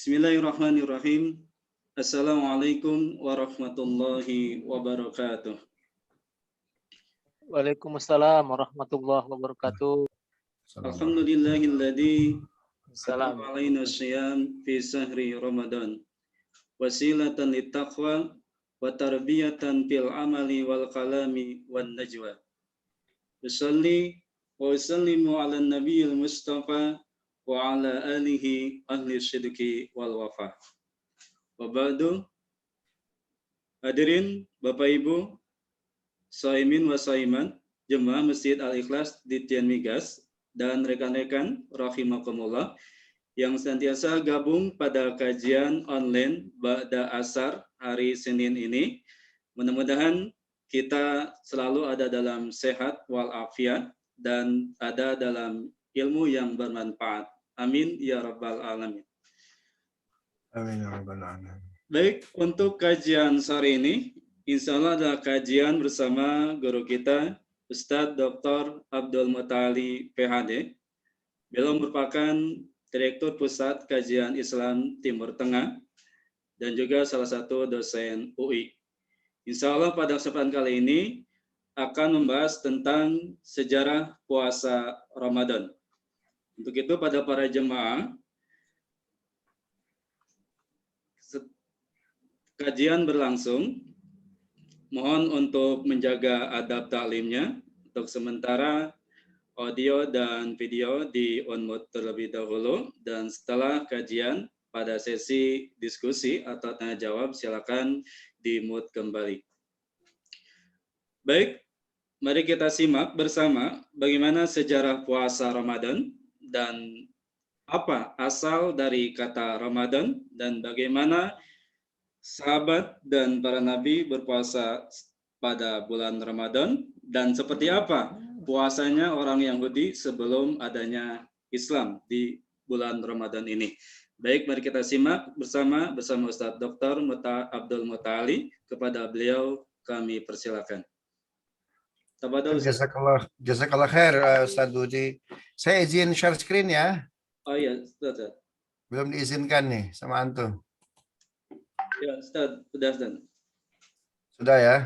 Bismillahirrahmanirrahim. Assalamualaikum warahmatullahi wabarakatuh. Waalaikumsalam warahmatullahi wabarakatuh. Alhamdulillahilladzi Salam. kataba alaina syiyam fi sahri Ramadan. Wasilatan littaqwa wa tarbiyatan fil amali wal kalami wan najwa. Usalli wa usallimu ala nabiyil mustafa wa ala alihi ahli sidqi wal wafa. Wa ba'du, hadirin Bapak Ibu, shaimin wa shaimat, jemaah Masjid Al-Ikhlas di Tian Migas dan rekan-rekan rahimakumullah yang senantiasa gabung pada kajian online Ba'da Asar hari Senin ini. Mudah-mudahan kita selalu ada dalam sehat walafiat dan ada dalam ilmu yang bermanfaat. Amin ya rabbal alamin. Amin ya rabbal alamin. Baik, untuk kajian sore ini, insya Allah adalah kajian bersama guru kita, Ustadz Dr. Abdul Mutali PhD. Beliau merupakan Direktur Pusat Kajian Islam Timur Tengah dan juga salah satu dosen UI. Insya Allah pada kesempatan kali ini akan membahas tentang sejarah puasa Ramadan. Untuk itu pada para jemaah, kajian berlangsung, mohon untuk menjaga adab taklimnya. Untuk sementara audio dan video di on-mute terlebih dahulu, dan setelah kajian pada sesi diskusi atau tanya jawab silakan di-mute kembali. Baik, mari kita simak bersama bagaimana sejarah puasa Ramadan dan apa asal dari kata Ramadan dan bagaimana sahabat dan para nabi berpuasa pada bulan Ramadan dan seperti apa puasanya orang Yahudi sebelum adanya Islam di bulan Ramadan ini. Baik, mari kita simak bersama Ustadz Dr. Abdul Mutali. Kepada beliau kami persilakan. Jazakallah khair Ustadz Budi. Saya izin share screen ya. Oh iya, Ustadz. Belum diizinkan nih sama antum. Ya, Ustadz, sudah Ustadz. Sudah ya.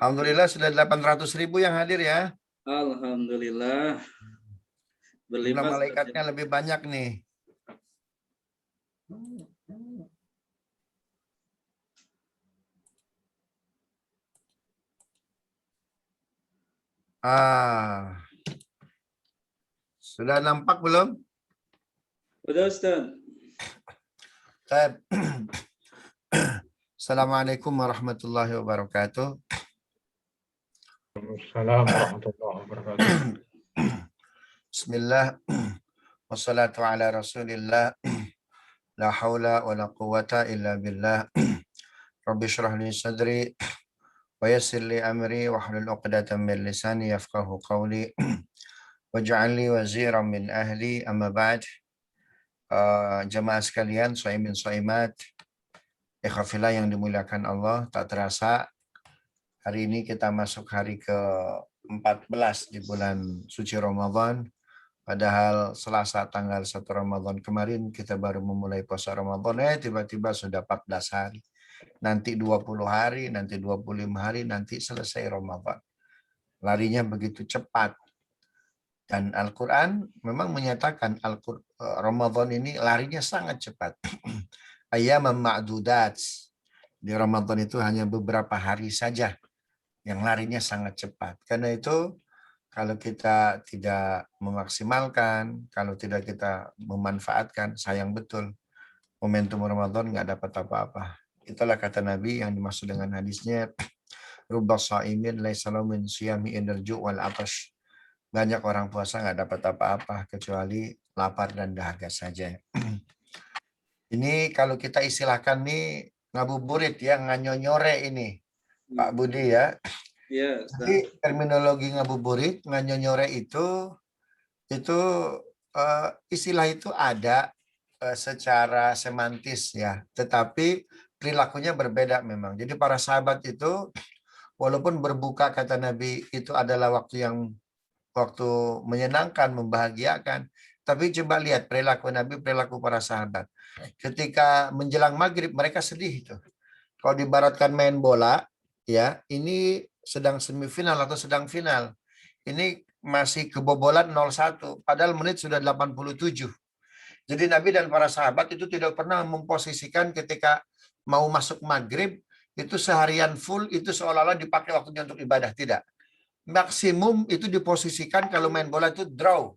Alhamdulillah sudah 800.000 yang hadir ya. Alhamdulillah. Jumlah malaikatnya lebih banyak nih. Sudah nampak belum? Sudah, Ustaz. Assalamualaikum warahmatullahi wabarakatuh. Assalamualaikum warahmatullahi wabarakatuh. Bismillah. Wassalatu ala rasulillah. La hawla wa la quwata illa billah. Rabbi syrah li sadri wa yassir li amri wa hlul 'uqdatam min lisani yafqahu qawli. Waj'al li waziran min ahli, amma ba'd. Jemaah sekalian, shaimin shaimat, ikhwafillah yang dimuliakan Allah, tak terasa hari ini kita masuk hari ke-14 di bulan suci Ramadan. Padahal Selasa tanggal 1 Ramadan kemarin kita baru memulai puasa Ramadan, tiba-tiba sudah 14 hari. Nanti 20 hari, nanti 25 hari, nanti selesai Ramadan. Larinya begitu cepat. Dan Al-Quran memang menyatakan Ramadan ini larinya sangat cepat. Ayyaman ma'dudat. Di Ramadan itu hanya beberapa hari saja yang larinya sangat cepat. Karena itu kalau kita tidak memaksimalkan, kalau tidak kita memanfaatkan, sayang betul. Momentum Ramadan nggak dapat apa-apa. Itulah kata Nabi yang dimaksud dengan hadisnya, Rubba sha'imin laisa lahu min siyami indal ju' wal 'atash. Banyak orang puasa nggak dapat apa-apa kecuali lapar dan dahaga saja. Ini kalau kita istilahkan nih ngabuburit ya, nganyonyore ini, Pak Budi ya. Ya, jadi terminologi ngabuburit, nganyonyore itu istilah itu ada secara semantis ya, tetapi perilakunya berbeda memang. Jadi para sahabat itu walaupun berbuka kata Nabi itu adalah waktu menyenangkan, membahagiakan, Tapi coba lihat perilaku Nabi, perilaku para sahabat. Ketika menjelang maghrib mereka sedih itu. Kalau dibaratkan main bola, ya ini sedang semifinal atau sedang final. Ini masih kebobolan 0-1, padahal menit sudah 87. Jadi Nabi dan para sahabat itu tidak pernah memposisikan ketika mau masuk maghrib, itu seharian full, itu seolah-olah dipakai waktunya untuk ibadah. Tidak. Maksimum itu diposisikan kalau main bola itu draw,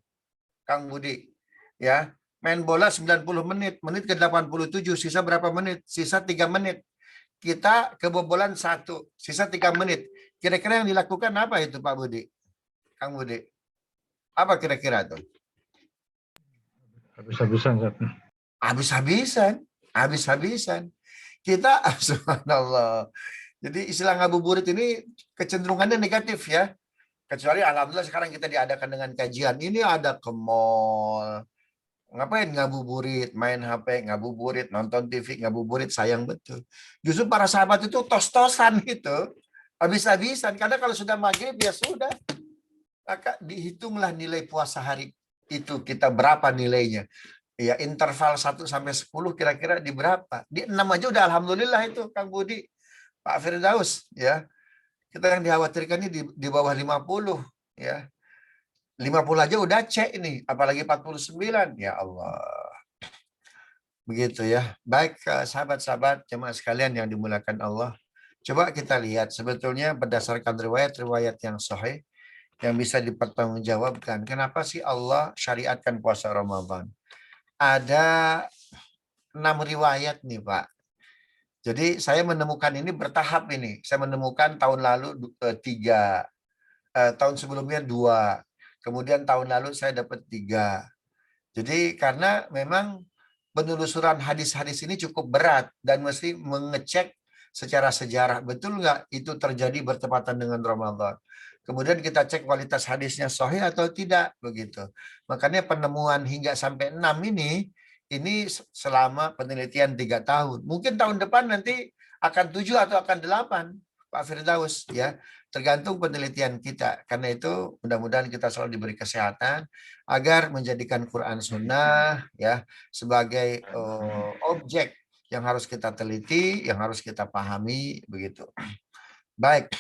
Kang Budi. Ya, main bola 90 menit, menit ke 87, sisa berapa menit? Sisa 3 menit. Kita kebobolan 1, sisa 3 menit. Kira-kira yang dilakukan apa itu Pak Budi? Kang Budi. Apa kira-kira tuh? Habis-habisan, Ustaz. Habis-habisan. Habis-habisan. Kita, subhanallah. Jadi istilah ngabuburit ini kecenderungannya negatif ya. Kecuali alhamdulillah sekarang kita diadakan dengan kajian. Ini ada ke mall. Ngapain ngabuburit, main HP, ngabuburit, nonton TV, ngabuburit, sayang betul. Justru para sahabat itu tos-tosan gitu. Habis-habisan. Karena kalau sudah maghrib ya sudah. Maka dihitunglah nilai puasa hari itu kita berapa nilainya. Ya interval 1 sampai 10 kira-kira di berapa? Di 6 aja udah alhamdulillah itu Kang Budi. Pak Firdaus ya. Kita yang dikhawatirkan ini di bawah 50 ya. 50 aja udah cek ini, apalagi 49. Ya Allah. Begitu ya. Baik sahabat-sahabat jemaah sekalian yang dimuliakan Allah. Coba kita lihat sebetulnya berdasarkan riwayat-riwayat yang sahih yang bisa dipertanggungjawabkan. Kenapa sih Allah syariatkan puasa Ramadan? Ada 6 riwayat nih Pak. Jadi saya menemukan ini bertahap ini. Saya menemukan tahun lalu 3, tahun sebelumnya 2, kemudian tahun lalu saya dapat 3. Jadi karena memang penelusuran hadis-hadis ini cukup berat dan mesti mengecek secara sejarah betul nggak itu terjadi bertepatan dengan Ramadan. Kemudian kita cek kualitas hadisnya sahih atau tidak begitu. Makanya penemuan hingga sampai 6 ini selama penelitian 3 tahun. Mungkin tahun depan nanti akan 7 atau akan 8, Pak Firdaus ya. Tergantung penelitian kita. Karena itu mudah-mudahan kita selalu diberi kesehatan agar menjadikan Quran Sunnah ya sebagai objek yang harus kita teliti, yang harus kita pahami begitu. Baik.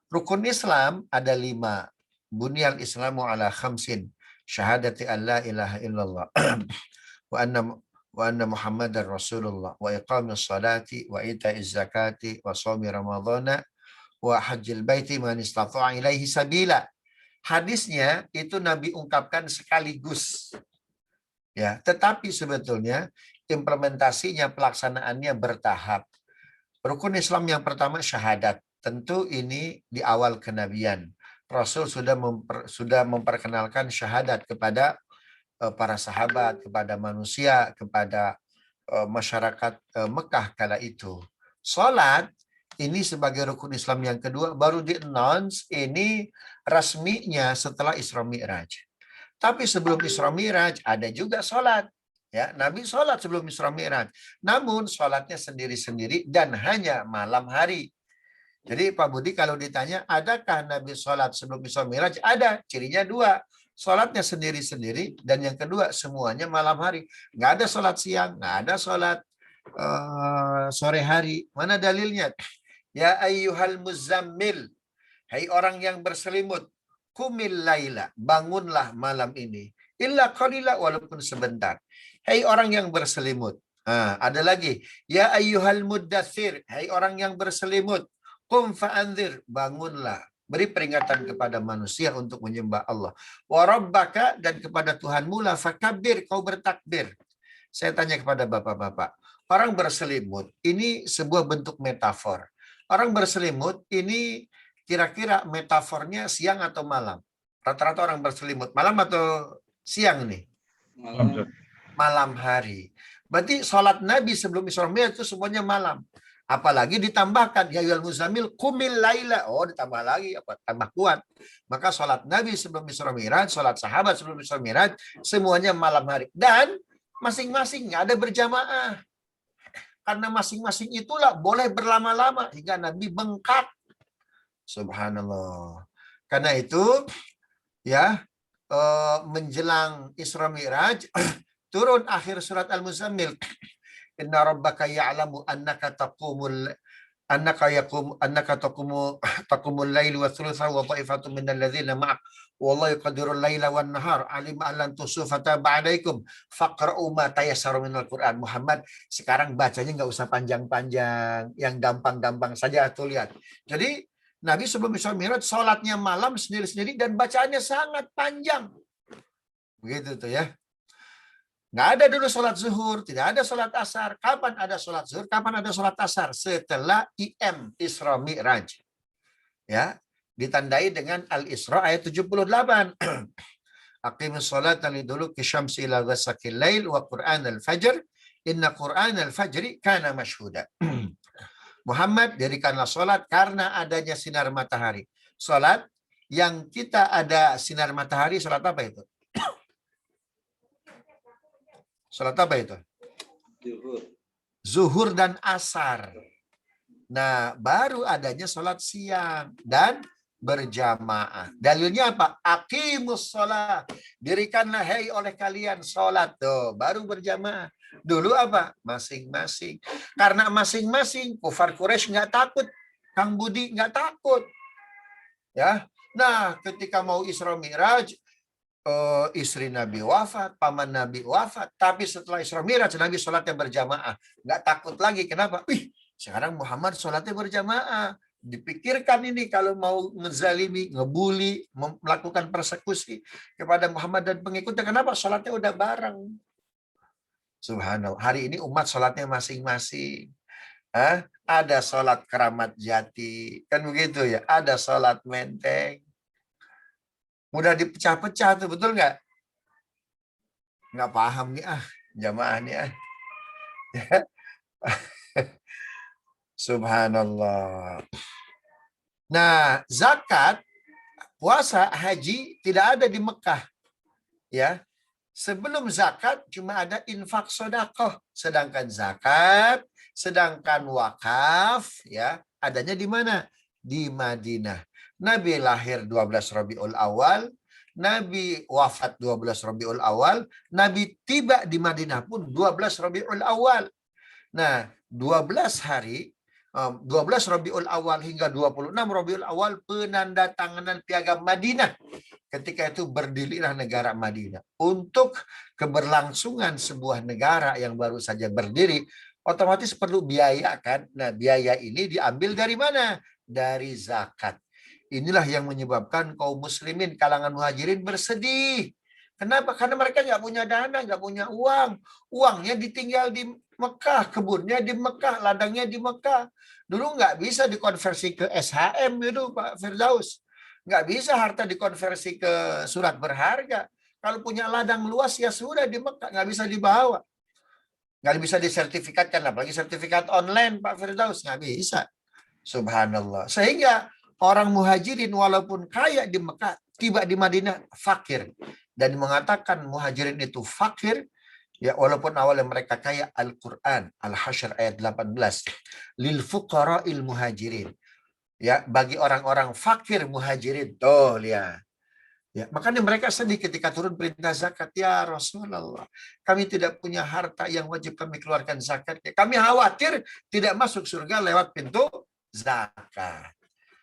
Rukun Islam ada 5. Bunyal Islamu ala khamsin. Syahadati an la ilaha illallah. Wa anna Muhammadar Rasulullah. Wa iqamis salati. Wa ita'iz zakati. Wa shaumi ramadhana. Wa hajjil baiti man istata'a ilaihi sabila. Hadisnya itu Nabi ungkapkan sekaligus. Ya, tetapi sebetulnya implementasinya, pelaksanaannya bertahap. Rukun Islam yang pertama syahadat. Tentu ini di awal kenabian. Rasul sudah memperkenalkan syahadat kepada para sahabat, kepada manusia, kepada masyarakat Mekah kala itu. Salat ini sebagai rukun Islam yang kedua baru di-announce ini resminya setelah Isra Mi'raj. Tapi sebelum Isra Mi'raj ada juga salat. Ya, Nabi salat sebelum Isra Mi'raj. Namun salatnya sendiri-sendiri dan hanya malam hari. Jadi Pak Budi kalau ditanya, adakah Nabi sholat sebelum Isra Mi'raj? Ada, cirinya 2. Sholatnya sendiri-sendiri, dan yang kedua semuanya malam hari. Nggak ada sholat siang, nggak ada sholat sore hari. Mana dalilnya? Ya ayyuhal muzammil, hai orang yang berselimut, kumil laila, bangunlah malam ini. Illa qalila, walaupun sebentar. Hai orang yang berselimut. Ada lagi, ya ayyuhal muddathir, hai orang yang berselimut. Qum fa'anzir, bangunlah, beri peringatan kepada manusia untuk menyembah Allah. Wa rabbaka, dan kepada Tuhanmu lah fakabbir, kau bertakbir. Saya tanya kepada bapak-bapak, orang berselimut ini sebuah bentuk metafor. Orang berselimut ini kira-kira metafornya siang atau malam? Rata-rata orang berselimut malam atau siang nih? Malam hari. Berarti sholat Nabi sebelum Isra Mi'raj itu semuanya malam. Apalagi ditambahkan ya ayyuhal muzammil qumil laila. Oh, ditambah lagi apa? Tambah kuat. Maka sholat Nabi sebelum Isra Mi'raj, sholat sahabat sebelum Isra Mi'raj, semuanya malam hari. Dan masing-masing ada berjamaah. Karena masing-masing itulah boleh berlama-lama hingga Nabi bengkak. Subhanallah. Karena itu ya menjelang Isra Mi'raj turun akhir surat Al-Muzammil. Inna rabbaka ya'lamu annaka taqumul lail wa thuluthahu wa ta'ifatun minal ladzina ma'ak wallahu yuqaddirul laila wan nahar alima an lan tusufata ba'daikum faqra'u ma tayassara minal Qur'an. Muhammad, sekarang bacanya nggak usah panjang-panjang, yang gampang-gampang saja tuh lihat. Jadi Nabi sebelum Isra Mi'raj sholatnya malam sendiri-sendiri dan bacaannya sangat panjang. Begitu tuh ya. Nggak ada dulu sholat zuhur, tidak ada sholat asar. Kapan ada sholat zuhur, kapan ada sholat asar? Setelah IM, Isra Mi'raj. Ya, ditandai dengan Al-Isra ayat 78. Aqimus sholata liduluki syamsi ila ghasaqil lail wa Qur'an al-fajr. Inna Qur'an al-fajri kana mashhuda. Muhammad, dirikanlah sholat karena adanya sinar matahari. Sholat yang kita ada sinar matahari, sholat apa itu? Sholat apa itu? Zuhur dan asar. Nah, baru adanya sholat siang dan berjamaah. Dalilnya apa? Aqimus sholat. Dirikanlah hei oleh kalian sholat. Tuh, baru berjamaah. Dulu apa? Masing-masing. Karena masing-masing, kufar Quraisy nggak takut. Kang Budi nggak takut. Ya. Nah, ketika mau Isra Mi'raj, istri Nabi wafat, paman Nabi wafat, tapi setelah Isra Mi'raj Nabi sholatnya berjamaah, nggak takut lagi. Kenapa? Sekarang Muhammad sholatnya berjamaah. Dipikirkan ini kalau mau ngezalimi, ngebully, melakukan persekusi kepada Muhammad dan pengikutnya. Kenapa? Sholatnya udah bareng. Subhanallah. Hari ini umat sholatnya masing-masing. Ada sholat keramat jati, kan begitu ya. Ada sholat menteng. Mudah dipecah-pecah tuh, betul nggak? Nggak paham nih jamaah nih Subhanallah. Nah, zakat, puasa, haji tidak ada di Mekah. Ya. Sebelum zakat cuma ada infak sedekah, sedangkan zakat, sedangkan wakaf ya, adanya di mana? Di Madinah. Nabi lahir 12 Rabiul Awal, Nabi wafat 12 Rabiul Awal, Nabi tiba di Madinah pun 12 Rabiul Awal. Nah, 12 hari, 12 Rabiul Awal hingga 26 Rabiul Awal penandatanganan Piagam Madinah. Ketika itu berdirilah negara Madinah. Untuk keberlangsungan sebuah negara yang baru saja berdiri, otomatis perlu biaya kan? Nah, biaya ini diambil dari mana? Dari zakat. Inilah yang menyebabkan kaum muslimin kalangan muhajirin bersedih. Kenapa? Karena mereka nggak punya dana, nggak punya uang. Uangnya ditinggal di Mekah, kebunnya di Mekah, ladangnya di Mekah. Dulu nggak bisa dikonversi ke SHM gitu, Pak Firdaus. Nggak bisa harta dikonversi ke surat berharga. Kalau punya ladang luas ya sudah di Mekah, nggak bisa dibawa. Nggak bisa disertifikatkan, apalagi sertifikat online, Pak Firdaus. Nggak bisa. Subhanallah. Sehingga orang muhajirin walaupun kaya di Mekah, tiba di Madinah fakir. Dan mengatakan muhajirin itu fakir, ya walaupun awalnya mereka kaya. Al-Quran, Al-Hasyr ayat 18. Lil fuqara'il muhajirin. Ya, bagi orang-orang fakir muhajirin. Tuh, lihat. Ya, makanya mereka sedih ketika turun perintah zakat. Ya Rasulullah, kami tidak punya harta yang wajib kami keluarkan zakat. Kami khawatir tidak masuk surga lewat pintu zakat.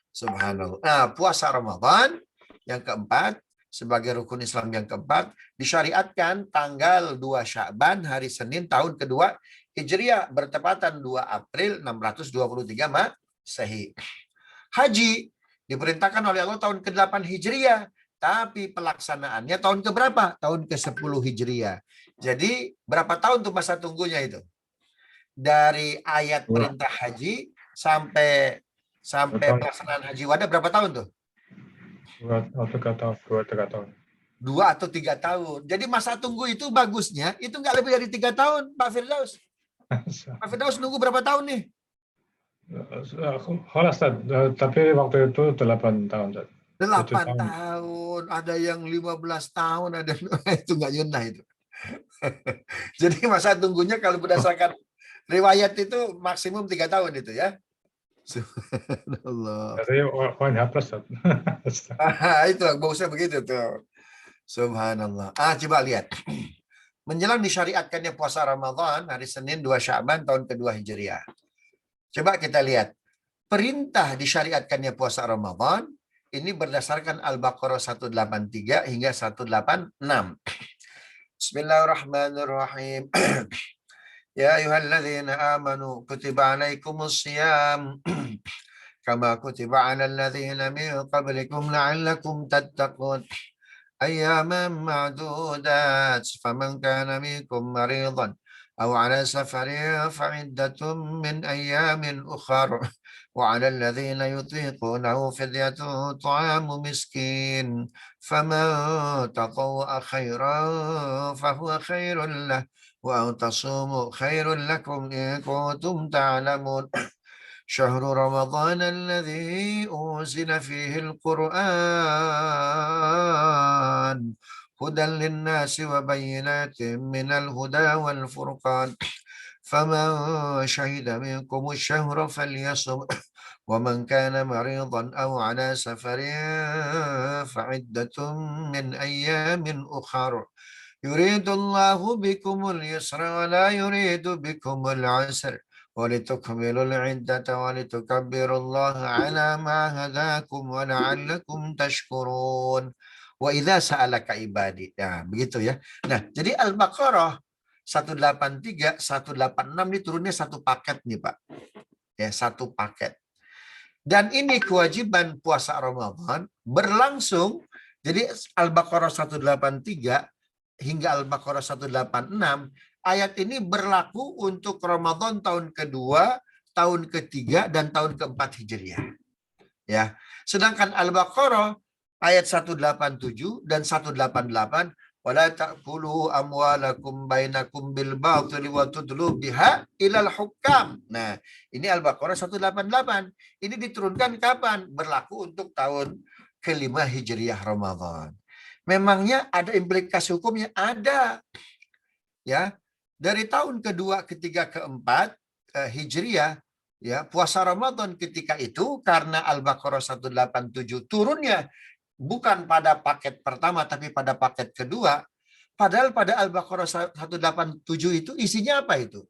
Subhanallah. Nah, puasa Ramadan yang keempat, sebagai rukun Islam yang keempat, disyariatkan tanggal 2 Sya'ban, hari Senin, tahun kedua Hijriah, bertepatan 2 April 623 Masehi. Haji diperintahkan oleh Allah tahun ke-8 Hijriah, tapi pelaksanaannya tahun ke-berapa? Tahun ke-10 Hijriah. Jadi, berapa tahun tuh masa tunggunya itu? Dari ayat perintah haji sampai pelaksanaan haji wada berapa tahun tuh? 2 atau 3 tahun. 2-3 tahun. 2 atau 3 tahun. Jadi masa tunggu itu bagusnya itu nggak lebih dari 3 tahun, Pak Firdaus. Pak Firdaus nunggu berapa tahun nih? Holas, tapi waktu itu 8 tahun. 8 tahun, ada yang 15 tahun, ada itu nggak nyunah itu. Jadi masa tunggunya kalau berdasarkan riwayat itu maksimum 3 tahun itu ya. Subhanallah. Jadi ONH plus. Itu bagusnya begitu tuh. Subhanallah. Coba lihat. Menjelang disyariatkannya puasa Ramadan hari Senin 2 Sya'ban tahun kedua Hijriah. Coba kita lihat. Perintah disyariatkannya puasa Ramadan ini berdasarkan Al-Baqarah 183 hingga 186. Bismillahirrahmanirrahim. Ya ayyuhalladzina amanu kutiba alaikumus syiyam kama kutiba alal ladzina min qablikum la'allakum tattaqun. أياما معدودات فمن كان منكم مريضا أو على سفر فعدة من أيام أخر وعلى الذين يطيقونه فدية طعام مسكين فمن تطوع خيرا فهو خير له وأن تصوموا خير لكم إن كنتم تعلمون شهر رمضان الذي أنزل فيه القرآن هدى للناس وبينات من الهدى والفرقان فمن شهد منكم الشهر فليصم ومن كان مريضا أو على سفر فعدة من أيام أخر يريد الله بكم اليسر ولا يريد بكم العسر ولتكملوا العدة ولتكبروا الله على ما هداكم ولعلكم تشكرون وإذا سألك عبادي. Nah, begitu ya. Nah, jadi Al-Baqarah 183, 186 ini turunnya satu paket nih, Pak. Ya, satu paket. Dan ini kewajiban puasa Ramadan berlangsung. Jadi Al-Baqarah 183 hingga Al-Baqarah 186 ayat ini berlaku untuk Ramadan tahun kedua, tahun ketiga, dan tahun keempat Hijriah. Ya. Sedangkan Al-Baqarah ayat 187 dan 188 wala ta'kulu amwalakum bainakum bil batili wa tudlu biha ilal hukam. Nah, ini Al-Baqarah 188. Ini diturunkan kapan? Berlaku untuk tahun kelima Hijriah Ramadan. Memangnya ada implikasi hukumnya? Ada. Ya. Dari tahun kedua, ketiga, keempat Hijriah, ya, puasa Ramadan ketika itu karena Al-Baqarah 187 turunnya bukan pada paket pertama tapi pada paket kedua. Padahal pada Al-Baqarah 187 itu isinya apa itu?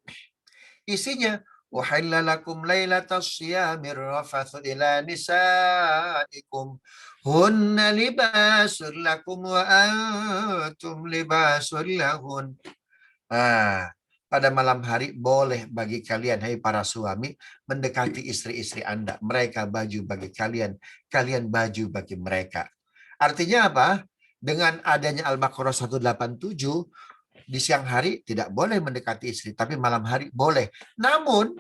Isinya wahilla lakum lailatas syiyamir rafathu ila nisaikum hunna libasul lakum wa antum libasul lahun. Pada malam hari boleh bagi kalian, hai para suami, mendekati istri-istri Anda. Mereka baju bagi kalian, kalian baju bagi mereka. Artinya apa? Dengan adanya Al-Baqarah 187, di siang hari tidak boleh mendekati istri, tapi malam hari boleh. Namun,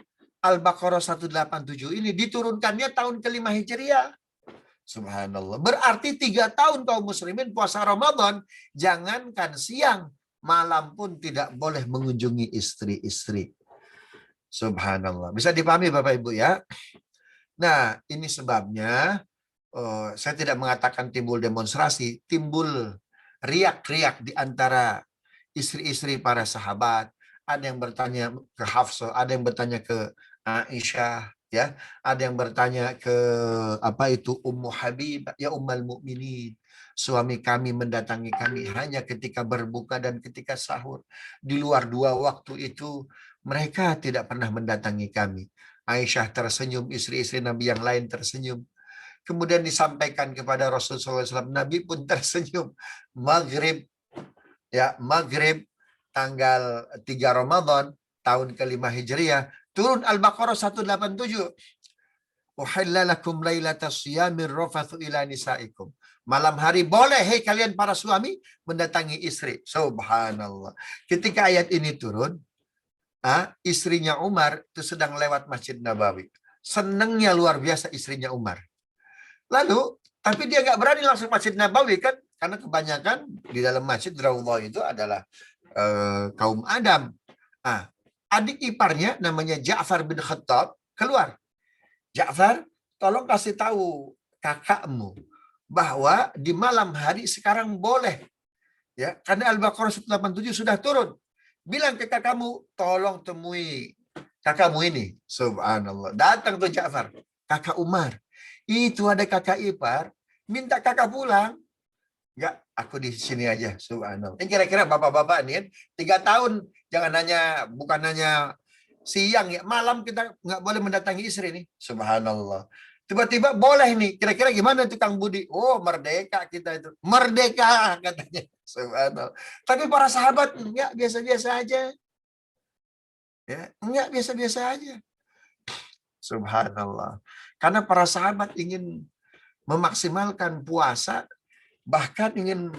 Al-Baqarah 187 ini diturunkannya tahun kelima Hijriah. Subhanallah. Berarti 3 tahun kaum muslimin puasa Ramadan, jangankan siang, malam pun tidak boleh mengunjungi istri-istri. Subhanallah. Bisa dipahami Bapak Ibu ya? Nah, ini sebabnya saya tidak mengatakan timbul demonstrasi, timbul riak-riak di antara istri-istri para sahabat. Ada yang bertanya ke Hafsah, ada yang bertanya ke Aisyah, ya. Ada yang bertanya ke Ummu Habibah, ya Ummul Mukminin. Suami kami mendatangi kami hanya ketika berbuka dan ketika sahur. Di luar 2 waktu itu mereka tidak pernah mendatangi kami. Aisyah tersenyum, istri-istri Nabi yang lain tersenyum. Kemudian disampaikan kepada Rasulullah SAW, Nabi pun tersenyum. Maghrib tanggal 3 Ramadan tahun kelima Hijriah turun Al-Baqarah 187. Uhilla lakum lailatas syiyamir rafathu ila nisaikum. Malam hari boleh, hei kalian para suami, mendatangi istri. Subhanallah. Ketika ayat ini turun, istrinya Umar itu sedang lewat Masjid Nabawi. Senangnya luar biasa istrinya Umar. Lalu, tapi dia nggak berani langsung Masjid Nabawi kan, karena kebanyakan di dalam Masjid Rasulullah itu adalah kaum Adam. Adik iparnya namanya Ja'far bin Khattab keluar. Ja'far, tolong kasih tahu kakakmu bahwa di malam hari sekarang boleh. Ya, karena Al-Baqarah 187 sudah turun. Bilang ke kakakmu, tolong temui kakakmu ini. Subhanallah. Datang tuh Ja'far, kakak Umar. Itu ada kakak ipar, minta kakak pulang. Enggak, aku di sini aja. Subhanallah. Ini kira-kira bapak-bapak nih kan 3 tahun, jangan hanya, bukan hanya siang ya, malam kita nggak boleh mendatangi istri nih. Subhanallah. Tiba-tiba boleh nih. Kira-kira gimana tuh Kang Budi? Oh, merdeka kita itu. Merdeka katanya. Subhanallah. Tapi para sahabat enggak, biasa-biasa aja. Ya, enggak, biasa-biasa aja. Subhanallah. Karena para sahabat ingin memaksimalkan puasa, bahkan ingin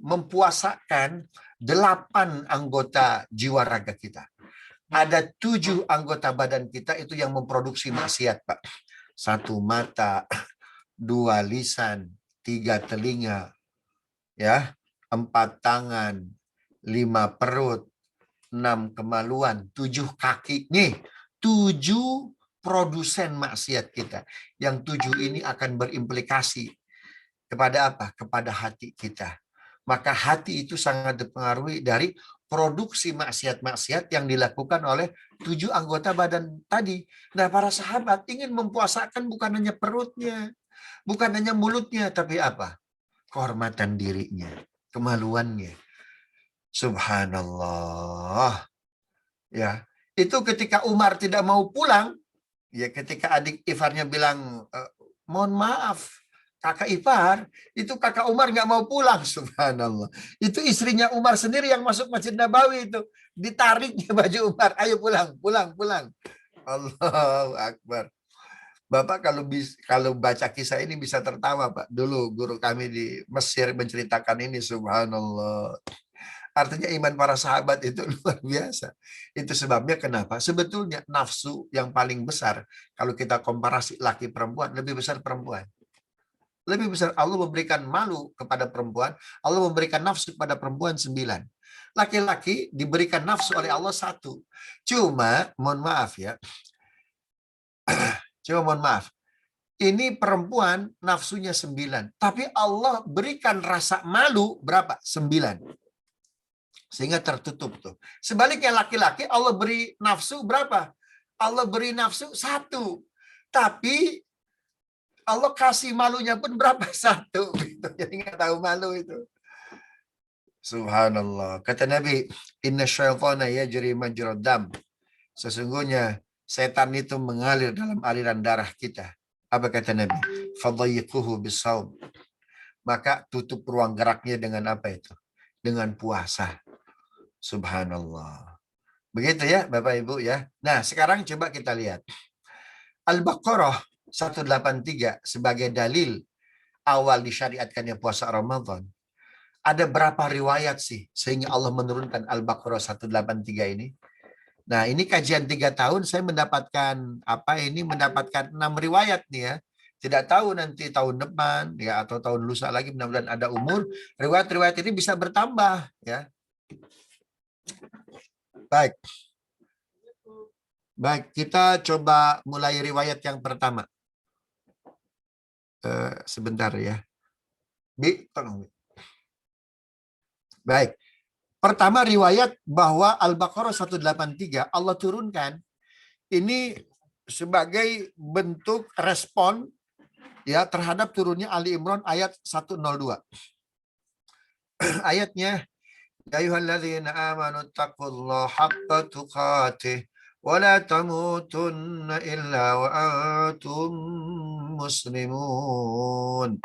mempuasakan 8 anggota jiwa raga kita. Ada 7 anggota badan kita itu yang memproduksi maksiat, Pak. 1 mata, 2 lisan, 3 telinga, ya, 4 tangan, 5 perut, 6 kemaluan, 7 kaki. Nih, 7 produsen maksiat kita. Yang 7 ini akan berimplikasi kepada apa? Kepada hati kita. Maka hati itu sangat dipengaruhi dari produksi maksiat-maksiat yang dilakukan oleh 7 anggota badan tadi. Nah, para sahabat ingin mempuasakan bukan hanya perutnya, bukan hanya mulutnya, tapi apa? Kehormatan dirinya, kemaluannya. Subhanallah. Ya, itu ketika Umar tidak mau pulang, ya ketika adik iparnya bilang, mohon maaf, kakak ipar, itu kakak Umar nggak mau pulang, subhanallah. Itu istrinya Umar sendiri yang masuk Masjid Nabawi itu. Ditariknya baju Umar, ayo pulang, pulang, pulang. Allahu Akbar. Bapak kalau baca kisah ini bisa tertawa, Pak. Dulu guru kami di Mesir menceritakan ini, subhanallah. Artinya iman para sahabat itu luar biasa. Itu sebabnya kenapa? Sebetulnya nafsu yang paling besar, kalau kita komparasi laki perempuan, lebih besar perempuan. Lebih besar. Allah memberikan malu kepada perempuan, Allah memberikan nafsu kepada perempuan 9. Laki-laki diberikan nafsu oleh Allah 1. Cuma, mohon maaf ya. Cuma mohon maaf. Ini perempuan nafsunya 9. Tapi Allah berikan rasa malu berapa? 9. Sehingga tertutup tuh. Sebaliknya laki-laki Allah beri nafsu berapa? Allah beri nafsu 1. Tapi Allah kasih malunya pun berapa? 1. Gitu. Jadi nggak tahu malu itu. Subhanallah. Kata Nabi, inna syaitana yajri majrad dam. Sesungguhnya setan itu mengalir dalam aliran darah kita. Apa kata Nabi? Fadayyiquhu bisawm. Maka tutup ruang geraknya dengan apa itu? Dengan puasa. Subhanallah. Begitu ya Bapak Ibu ya. Nah sekarang coba kita lihat. Al-Baqarah 183 sebagai dalil awal disyariatkannya puasa Ramadan. Ada berapa riwayat sih sehingga Allah menurunkan Al-Baqarah 183 ini? Nah ini kajian 3 tahun saya mendapatkan mendapatkan 6 riwayat nih ya. Tidak tahu nanti tahun depan ya atau tahun lusa lagi mudah-mudahan ada umur. Riwayat-riwayat ini bisa bertambah ya. Baik. Baik, kita coba mulai riwayat yang pertama. Sebentar ya. Tolong. Baik. Pertama riwayat bahwa Al-Baqarah 183 Allah turunkan ini sebagai bentuk respon ya terhadap turunnya Ali Imran ayat 102. Ayatnya ya ayyuhalladzina amanu taqullaha haqqa tuqatih wa la tamutunna illa wa antum muslimun.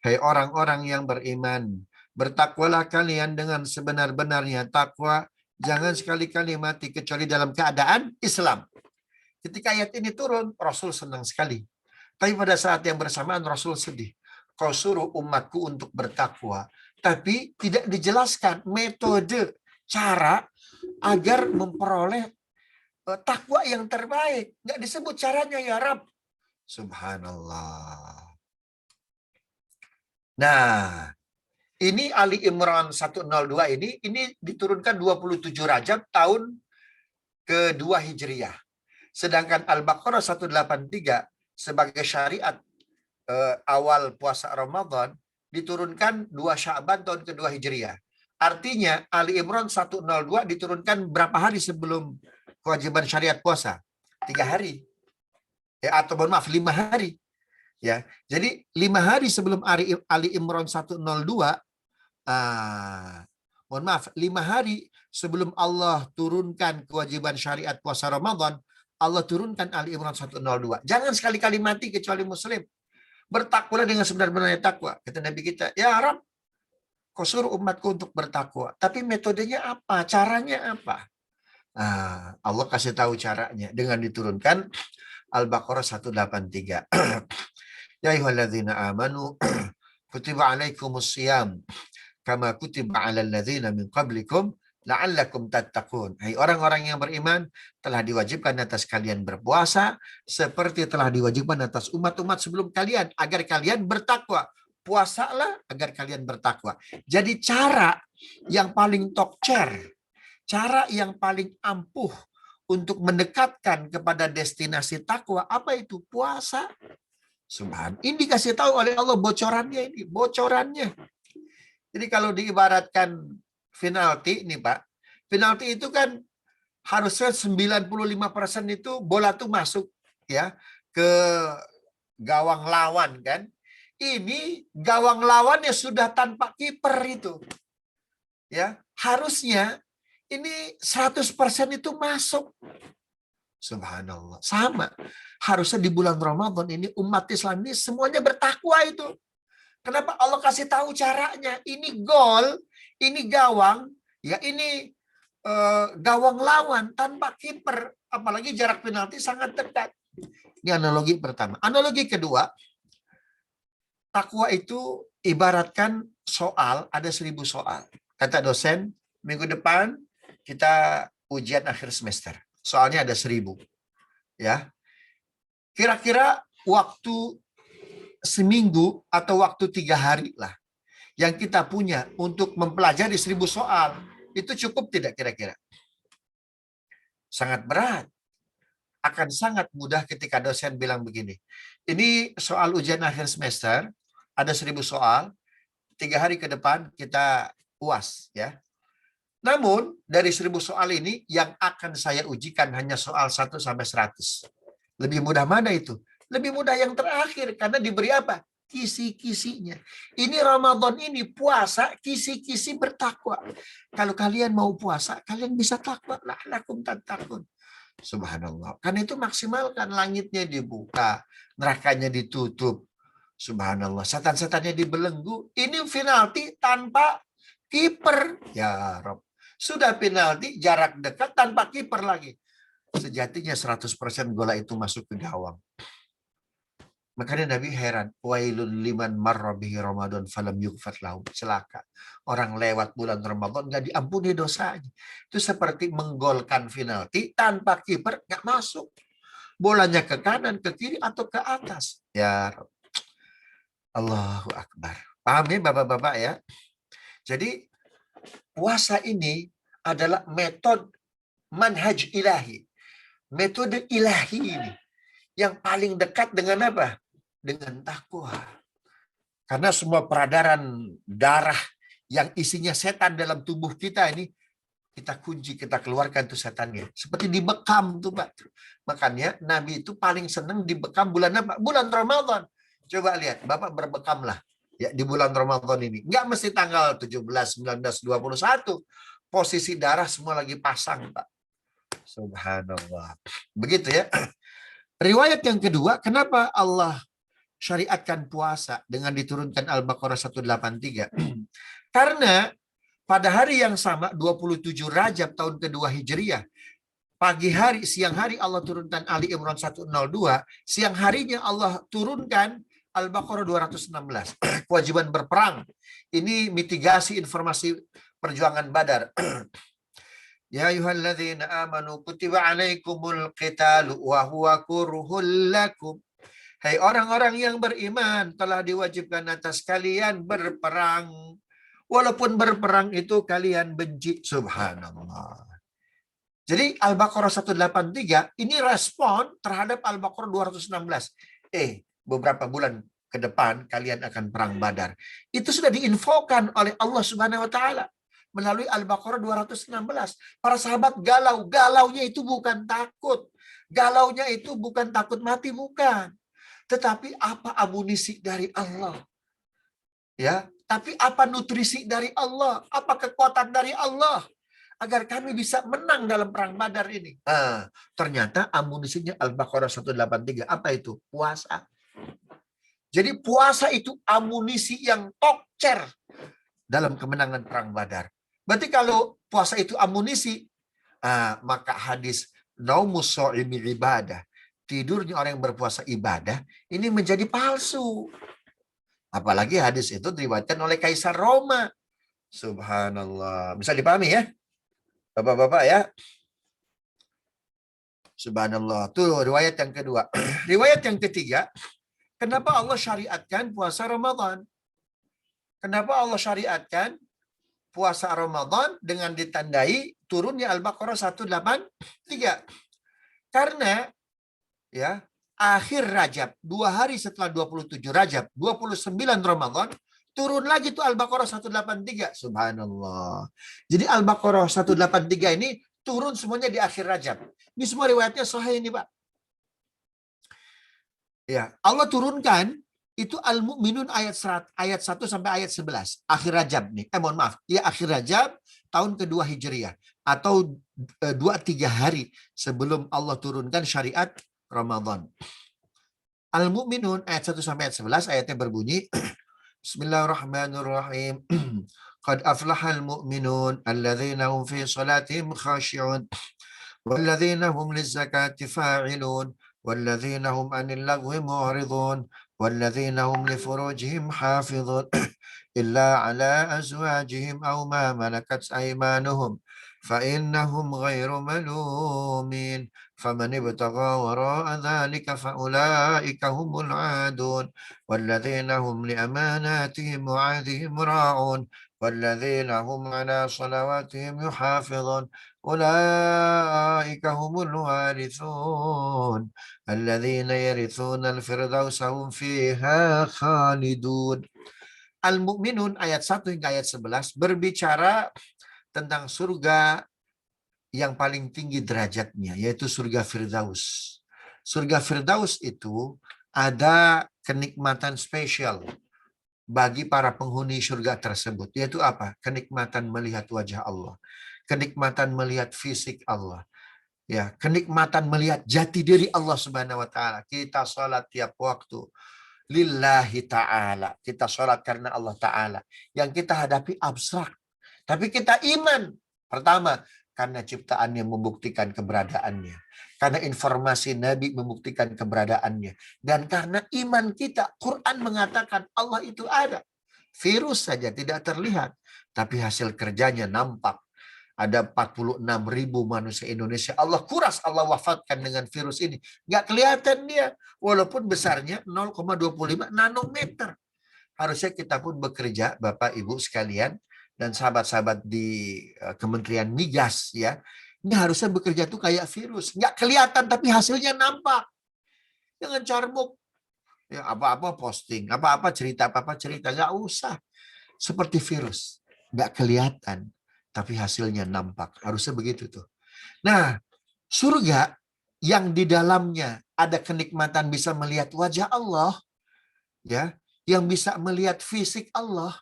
Hai orang-orang yang beriman, bertakwalah kalian dengan sebenar-benarnya takwa, jangan sekali-kali mati kecuali dalam keadaan Islam. Ketika ayat ini turun, Rasul senang sekali. Tapi pada saat yang bersamaan Rasul sedih. Kau suruh umatku untuk bertakwa. Tapi tidak dijelaskan metode, cara agar memperoleh takwa yang terbaik. Nggak disebut caranya ya Rab. Subhanallah. Nah, ini Ali Imran 102 ini diturunkan 27 Rajab tahun kedua Hijriyah. Sedangkan Al-Baqarah 183 sebagai syariat awal puasa Ramadan diturunkan 2 Sya'ban tahun kedua Hijriyah. Artinya Ali Imran 102 diturunkan berapa hari sebelum kewajiban syariat puasa? 3 hari. Ya, atau mohon maaf 5 hari. Ya, jadi 5 hari sebelum Ali Imran 102, mohon maaf, 5 hari sebelum Allah turunkan kewajiban syariat puasa Ramadan, Allah turunkan Ali Imran 102. Jangan sekali-kali mati kecuali muslim. Bertakwalah dengan sebenar-benarnya takwa. Kata Nabi kita, ya Arab, kau suruh umatku untuk bertakwa. Tapi metodenya apa? Caranya apa? Allah kasih tahu caranya dengan diturunkan Al-Baqarah 183. Ya ayyuhalladzina amanu kutiba alaikumus shiyam kama kutiba alal ladzina min qablikum la'allakum tattaqun. Hai orang-orang yang beriman, telah diwajibkan atas kalian berpuasa seperti telah diwajibkan atas umat-umat sebelum kalian agar kalian bertakwa. Puasalah agar kalian bertakwa. Jadi cara yang paling tokcer, cara yang paling ampuh untuk mendekatkan kepada destinasi takwa, apa itu? Puasa. Subhan. Ini dikasih tahu oleh Allah bocorannya ini, bocorannya. Jadi kalau diibaratkan penalti nih Pak, penalti itu kan harusnya 95% itu bola tuh masuk ya ke gawang lawan kan. Ini gawang lawannya sudah tanpa kiper itu. Ya, harusnya ini 100% itu masuk. Subhanallah. Sama. Harusnya di bulan Ramadan ini umat Islam ini semuanya bertakwa itu. Kenapa Allah kasih tahu caranya? Ini gol, ini gawang, ya ini gawang lawan tanpa kiper, apalagi jarak penalti sangat dekat. Ini analogi pertama. Analogi kedua, takwa itu ibaratkan soal, ada 1000 soal. Kata dosen, minggu depan kita ujian akhir semester. Soalnya ada 1000. Ya. Kira-kira waktu seminggu atau waktu 3 hari lah yang kita punya untuk mempelajari 1000 soal. Itu cukup tidak kira-kira? Sangat berat. Akan sangat mudah ketika dosen bilang begini. Ini soal ujian akhir semester, ada 1000 soal, 3 hari ke depan kita UAS ya. Namun dari 1000 soal ini yang akan saya ujikan hanya soal 1 sampai 100. Lebih mudah mana itu? Lebih mudah yang terakhir karena diberi apa? Kisi-kisinya. Ini Ramadan ini puasa, kisi-kisi bertakwa. Kalau kalian mau puasa, kalian bisa takwa. La'allakum tattaqun. Subhanallah. Karena itu maksimalkan, langitnya dibuka, nerakanya ditutup. Subhanallah. Setan-setannya dibelenggu. Ini penalti tanpa kiper. Ya Rob. Sudah penalti jarak dekat tanpa kiper lagi. Sejatinya 100% bola itu masuk ke gawang. Makanya Nabi heran. Wailun liman marra bihi Ramadan falam yughfar lahu. Celaka. Orang lewat bulan Ramadan nggak diampuni dosanya. Itu seperti menggolkan penalti tanpa kiper nggak masuk. Bolanya ke kanan, ke kiri, atau ke atas. Ya Rob. Allahu Akbar. Paham ya Bapak-Bapak ya? Jadi puasa ini adalah metode manhaj ilahi. Metode ilahi ini. Yang paling dekat dengan apa? Dengan takwa. Karena semua peredaran darah yang isinya setan dalam tubuh kita ini, kita kunci, kita keluarkan tuh setannya. Seperti dibekam tuh Pak. Makanya Nabi itu paling senang dibekam bulan apa? Bulan Ramadan. Coba lihat, Bapak berbekamlah ya di bulan Ramadan ini. Nggak mesti tanggal 17, 19, 21. Posisi darah semua lagi pasang, Pak. Subhanallah. Begitu ya. Riwayat yang kedua, kenapa Allah syariatkan puasa dengan diturunkan Al-Baqarah 183? Karena pada hari yang sama, 27 Rajab tahun kedua Hijriah, pagi hari, siang hari Allah turunkan Ali Imran 102, siang harinya Allah turunkan Al-Baqarah 216, kewajiban berperang. Ini mitigasi informasi perjuangan Badar. Ya ayyuhalladzina amanu kutiba alaikumul qitalu wa huwa kurhul lakum. Hai orang-orang yang beriman, telah diwajibkan atas kalian berperang. Walaupun berperang itu kalian benci. Subhanallah. Jadi Al-Baqarah 183 ini respon terhadap Al-Baqarah 216. Beberapa bulan ke depan kalian akan perang Badar. Itu sudah diinfokan oleh Allah Subhanahu wa taala melalui Al-Baqarah 216. Para sahabat galau. Galaunya itu bukan takut. Galaunya itu bukan takut mati, bukan. Tetapi apa amunisi dari Allah? Ya, tapi apa nutrisi dari Allah? Apa kekuatan dari Allah agar kami bisa menang dalam perang Badar ini? Ternyata amunisinya Al-Baqarah 183. Apa itu? Puasa. Jadi puasa itu amunisi yang tokcer dalam kemenangan perang Badar. Berarti kalau puasa itu amunisi, maka hadis naumus shaimi ibadah, tidurnya orang yang berpuasa ibadah, ini menjadi palsu. Apalagi hadis itu diriwayatkan oleh Kaisar Roma. Subhanallah. Bisa dipahami ya? Bapak-bapak ya? Subhanallah. Tuh riwayat yang kedua. Riwayat yang ketiga, kenapa Allah syariatkan puasa Ramadan? Kenapa Allah syariatkan puasa Ramadan dengan ditandai turunnya Al-Baqarah 183? Karena ya, akhir Rajab, 2 hari setelah 27 Rajab, 29 Ramadan, turun lagi tuh Al-Baqarah 183. Subhanallah. Jadi Al-Baqarah 183 ini turun semuanya di akhir Rajab. Ini semua riwayatnya sahih ini, Pak. Ya, Allah turunkan itu Al-Mu'minun ayat 1 sampai ayat 11. Akhir Rajab nih. Mohon maaf. Ya, akhir Rajab tahun kedua Hijriah. Atau 2-3 hari sebelum Allah turunkan syariat Ramadan. Al-Mu'minun ayat 1 sampai ayat 11 ayatnya berbunyi Bismillahirrahmanirrahim. Qad aflahal mu'minun alladzina hum fi salatihim khashi'un walladzina hum lizzakati fa'ilun walladzina hum 'anil lagwi mu'ridun walladzina hum li furujihim hafizun illa 'ala azwajihim aw ma malakat aymanuhum فإنهم غير ملومين فمن ابتغى وراء ذلك فأولئك هم العادون والذين هم لأماناتهم وعهدهم راعون والذين هم على صلواتهم يحافظون أولئك هم الوارثون الذين يرثون الفردوس هم فيها خالدون. Al-Mu'minun ayat 1 hingga ayat 11 berbicara tentang surga yang paling tinggi derajatnya, yaitu surga Firdaus. Surga Firdaus itu ada kenikmatan spesial bagi para penghuni surga tersebut, yaitu apa? Kenikmatan melihat wajah Allah, kenikmatan melihat fisik Allah, ya, kenikmatan melihat jati diri Allah Subhanahu wa taala. Kita sholat tiap waktu lillahi ta'ala. Kita sholat karena Allah Ta'ala. Yang kita hadapi abstrak. Tapi kita iman. Pertama, karena ciptaannya membuktikan keberadaannya. Karena informasi Nabi membuktikan keberadaannya. Dan karena iman kita, Quran mengatakan Allah itu ada. Virus saja tidak terlihat. Tapi hasil kerjanya nampak. Ada 46.000 manusia Indonesia. Allah kuras, Allah wafatkan dengan virus ini. Nggak kelihatan dia. Walaupun besarnya 0,25 nanometer. Harusnya kita pun bekerja, Bapak Ibu sekalian, dan sahabat-sahabat di Kementerian Migas, ya, ini harusnya bekerja tuh kayak virus, nggak kelihatan tapi hasilnya nampak. Jangan carbuk, ya apa-apa posting, apa-apa cerita, nggak usah. Seperti virus, nggak kelihatan tapi hasilnya nampak. Harusnya begitu tuh. Nah, surga yang di dalamnya ada kenikmatan bisa melihat wajah Allah, ya, yang bisa melihat fisik Allah.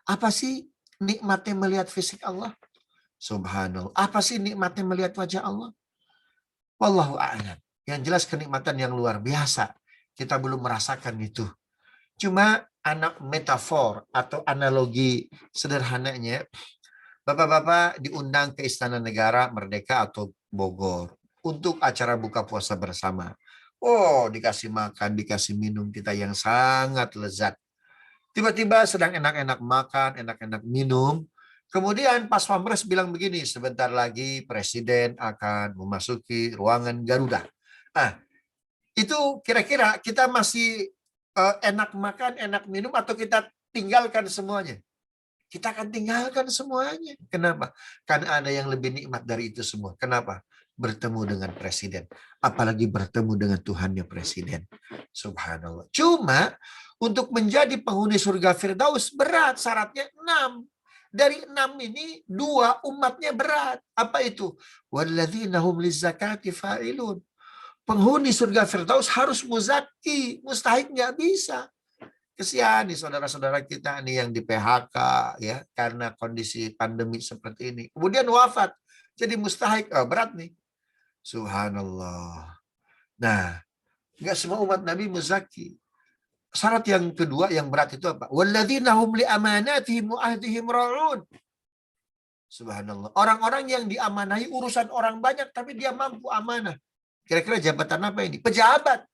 Apa sih nikmatnya melihat fisik Allah? Subhanallah. Apa sih nikmatnya melihat wajah Allah? Wallahu a'lam. Yang jelas kenikmatan yang luar biasa. Kita belum merasakan itu. Cuma anak metafor atau analogi sederhananya, Bapak-bapak diundang ke Istana Negara Merdeka atau Bogor untuk acara buka puasa bersama. Oh, dikasih makan, dikasih minum kita yang sangat lezat. Tiba-tiba sedang enak-enak makan, enak-enak minum. Kemudian pas Pampres bilang begini, sebentar lagi Presiden akan memasuki ruangan Garuda. Nah, itu kira-kira kita masih enak makan, enak minum, atau kita tinggalkan semuanya? Kita akan tinggalkan semuanya. Kenapa? Karena ada yang lebih nikmat dari itu semua. Kenapa? Bertemu dengan Presiden. Apalagi bertemu dengan Tuhannya Presiden. Subhanallah. Cuma untuk menjadi penghuni surga Firdaus berat, syaratnya 6. Dari 6 ini 2 umatnya berat. Apa itu? Walladzina hum lizzakati fa'ilun. Penghuni surga Firdaus harus muzaki, mustahik nggak bisa. Kesian nih saudara-saudara kita nih yang di PHK ya karena kondisi pandemi seperti ini. Kemudian wafat, jadi mustahik, berat nih. Subhanallah. Nah, nggak semua umat Nabi muzaki. Syarat yang kedua yang berat itu apa? Walladzina hum li amanatihim wa ahdihim ra'un. Subhanallah. Orang-orang yang diamanahi urusan orang banyak tapi dia mampu amanah. Kira-kira jabatan apa ini? Pejabat,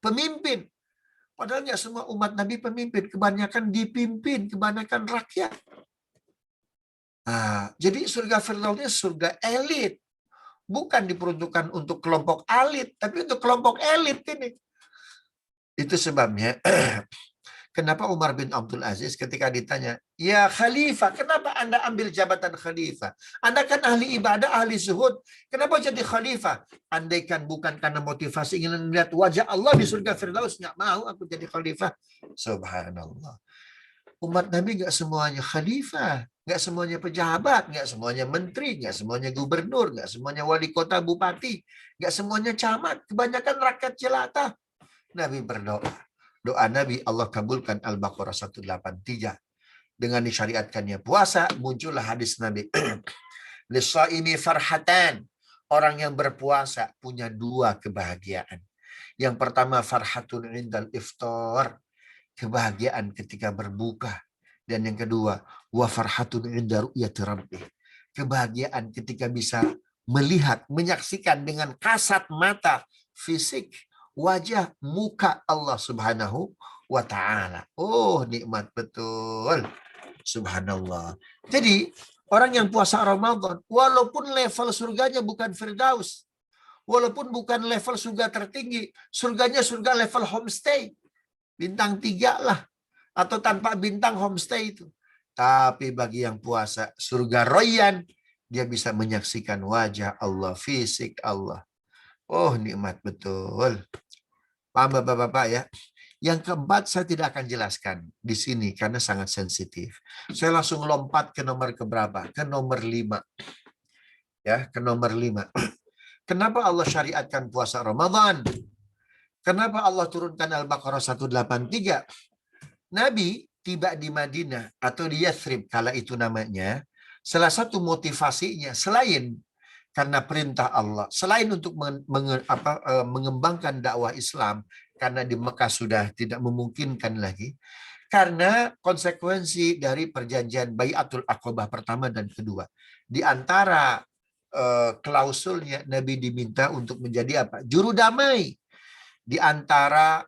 pemimpin. Padahal nggak semua umat Nabi pemimpin. Kebanyakan dipimpin, kebanyakan rakyat. Nah, jadi surga Firdaus ini surga elit. Bukan diperuntukkan untuk kelompok elit, tapi untuk kelompok elit ini. Itu sebabnya kenapa Umar bin Abdul Aziz ketika ditanya, ya Khalifah, kenapa Anda ambil jabatan Khalifah? Anda kan ahli ibadah, ahli zuhud. Kenapa jadi Khalifah? Andaikan bukan karena motivasi ingin melihat wajah Allah di surga Firdaus, nggak mau aku jadi Khalifah. Subhanallah. Umat Nabi nggak semuanya Khalifah, nggak semuanya pejabat, nggak semuanya menteri, nggak semuanya gubernur, nggak semuanya wali kota, bupati, nggak semuanya camat. Kebanyakan rakyat jelata. Nabi berdoa. Doa Nabi Allah kabulkan Al-Baqarah 183. Dengan disyariatkannya puasa, muncullah hadis Nabi. Lissaimi farhatan. Orang yang berpuasa punya dua kebahagiaan. Yang pertama farhatun indal iftar. Kebahagiaan ketika berbuka. Dan yang kedua, wa farhatun inda ru'yati rabbih. Kebahagiaan ketika bisa melihat, menyaksikan dengan kasat mata, fisik, wajah, muka Allah Subhanahu wa ta'ala. Oh, nikmat betul. Subhanallah. Jadi, orang yang puasa Ramadan, walaupun level surganya bukan Firdaus, walaupun bukan level surga tertinggi, surganya surga level homestay. Bintang 3 lah. Atau tanpa bintang homestay itu. Tapi bagi yang puasa surga Royan, dia bisa menyaksikan wajah Allah, fisik Allah. Oh, nikmat betul. Paham Bapak-Bapak ya? Yang keempat saya tidak akan jelaskan di sini karena sangat sensitif. Saya langsung lompat ke nomor keberapa? Ke nomor 5. Ya, ke nomor 5. Kenapa Allah syariatkan puasa Ramadan? Kenapa Allah turunkan Al-Baqarah 183? Nabi tiba di Madinah atau di Yathrib kala itu namanya. Salah satu motivasinya selain karena perintah Allah, selain untuk mengembangkan dakwah Islam karena di Mekah sudah tidak memungkinkan lagi, karena konsekuensi dari perjanjian Bai'atul Aqabah pertama dan kedua. Di antara klausulnya Nabi diminta untuk menjadi apa? Juru damai di antara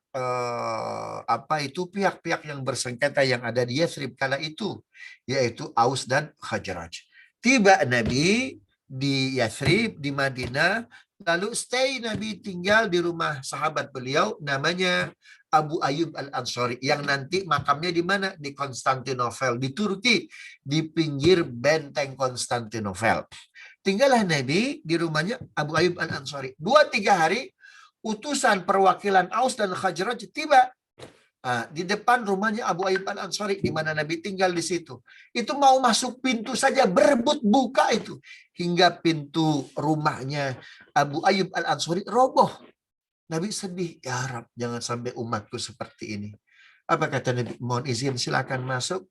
pihak-pihak yang bersengketa yang ada di Yathrib kala itu, yaitu Aus dan Khazraj. Tiba Nabi di Yathrib di Madinah, lalu stay Nabi tinggal di rumah sahabat beliau namanya Abu Ayyub Al-Ansari yang nanti makamnya di mana? Di Konstantinopel, di Turki, di pinggir benteng Konstantinopel. Tinggallah Nabi di rumahnya Abu Ayyub Al-Ansari. 2-3 hari utusan perwakilan Aus dan Khazraj tiba di depan rumahnya Abu Ayyub Al-Ansari di mana Nabi tinggal di situ. Itu mau masuk pintu saja berebut buka itu hingga pintu rumahnya Abu Ayyub Al-Ansari roboh. Nabi sedih, ya Rab, jangan sampai umatku seperti ini. Apa kata Nabi? Mohon izin silakan masuk.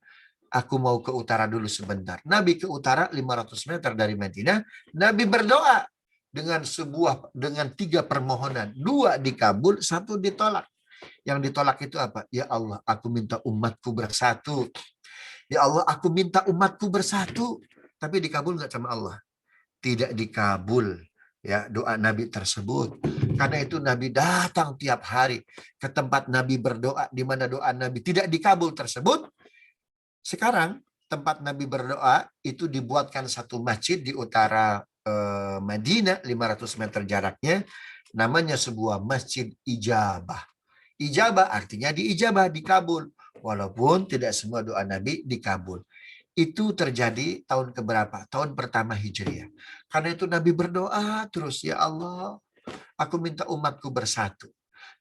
Aku mau ke utara dulu sebentar. Nabi ke utara 500 meter dari Madinah. Nabi berdoa dengan 3 permohonan, 2 dikabul, 1 ditolak. Yang ditolak itu apa? Ya Allah, aku minta umatku bersatu. Ya Allah, aku minta umatku bersatu. Tapi dikabul nggak sama Allah? Tidak dikabul ya doa Nabi tersebut. Karena itu Nabi datang tiap hari ke tempat Nabi berdoa di mana doa Nabi tidak dikabul tersebut. Sekarang tempat Nabi berdoa itu dibuatkan satu masjid di utara Madinah, 500 meter jaraknya, namanya sebuah masjid ijabah. Ijabah artinya diijabah, dikabul. Walaupun tidak semua doa Nabi dikabul. Itu terjadi tahun keberapa? Tahun pertama Hijriah. Karena itu Nabi berdoa terus, ya Allah, aku minta umatku bersatu.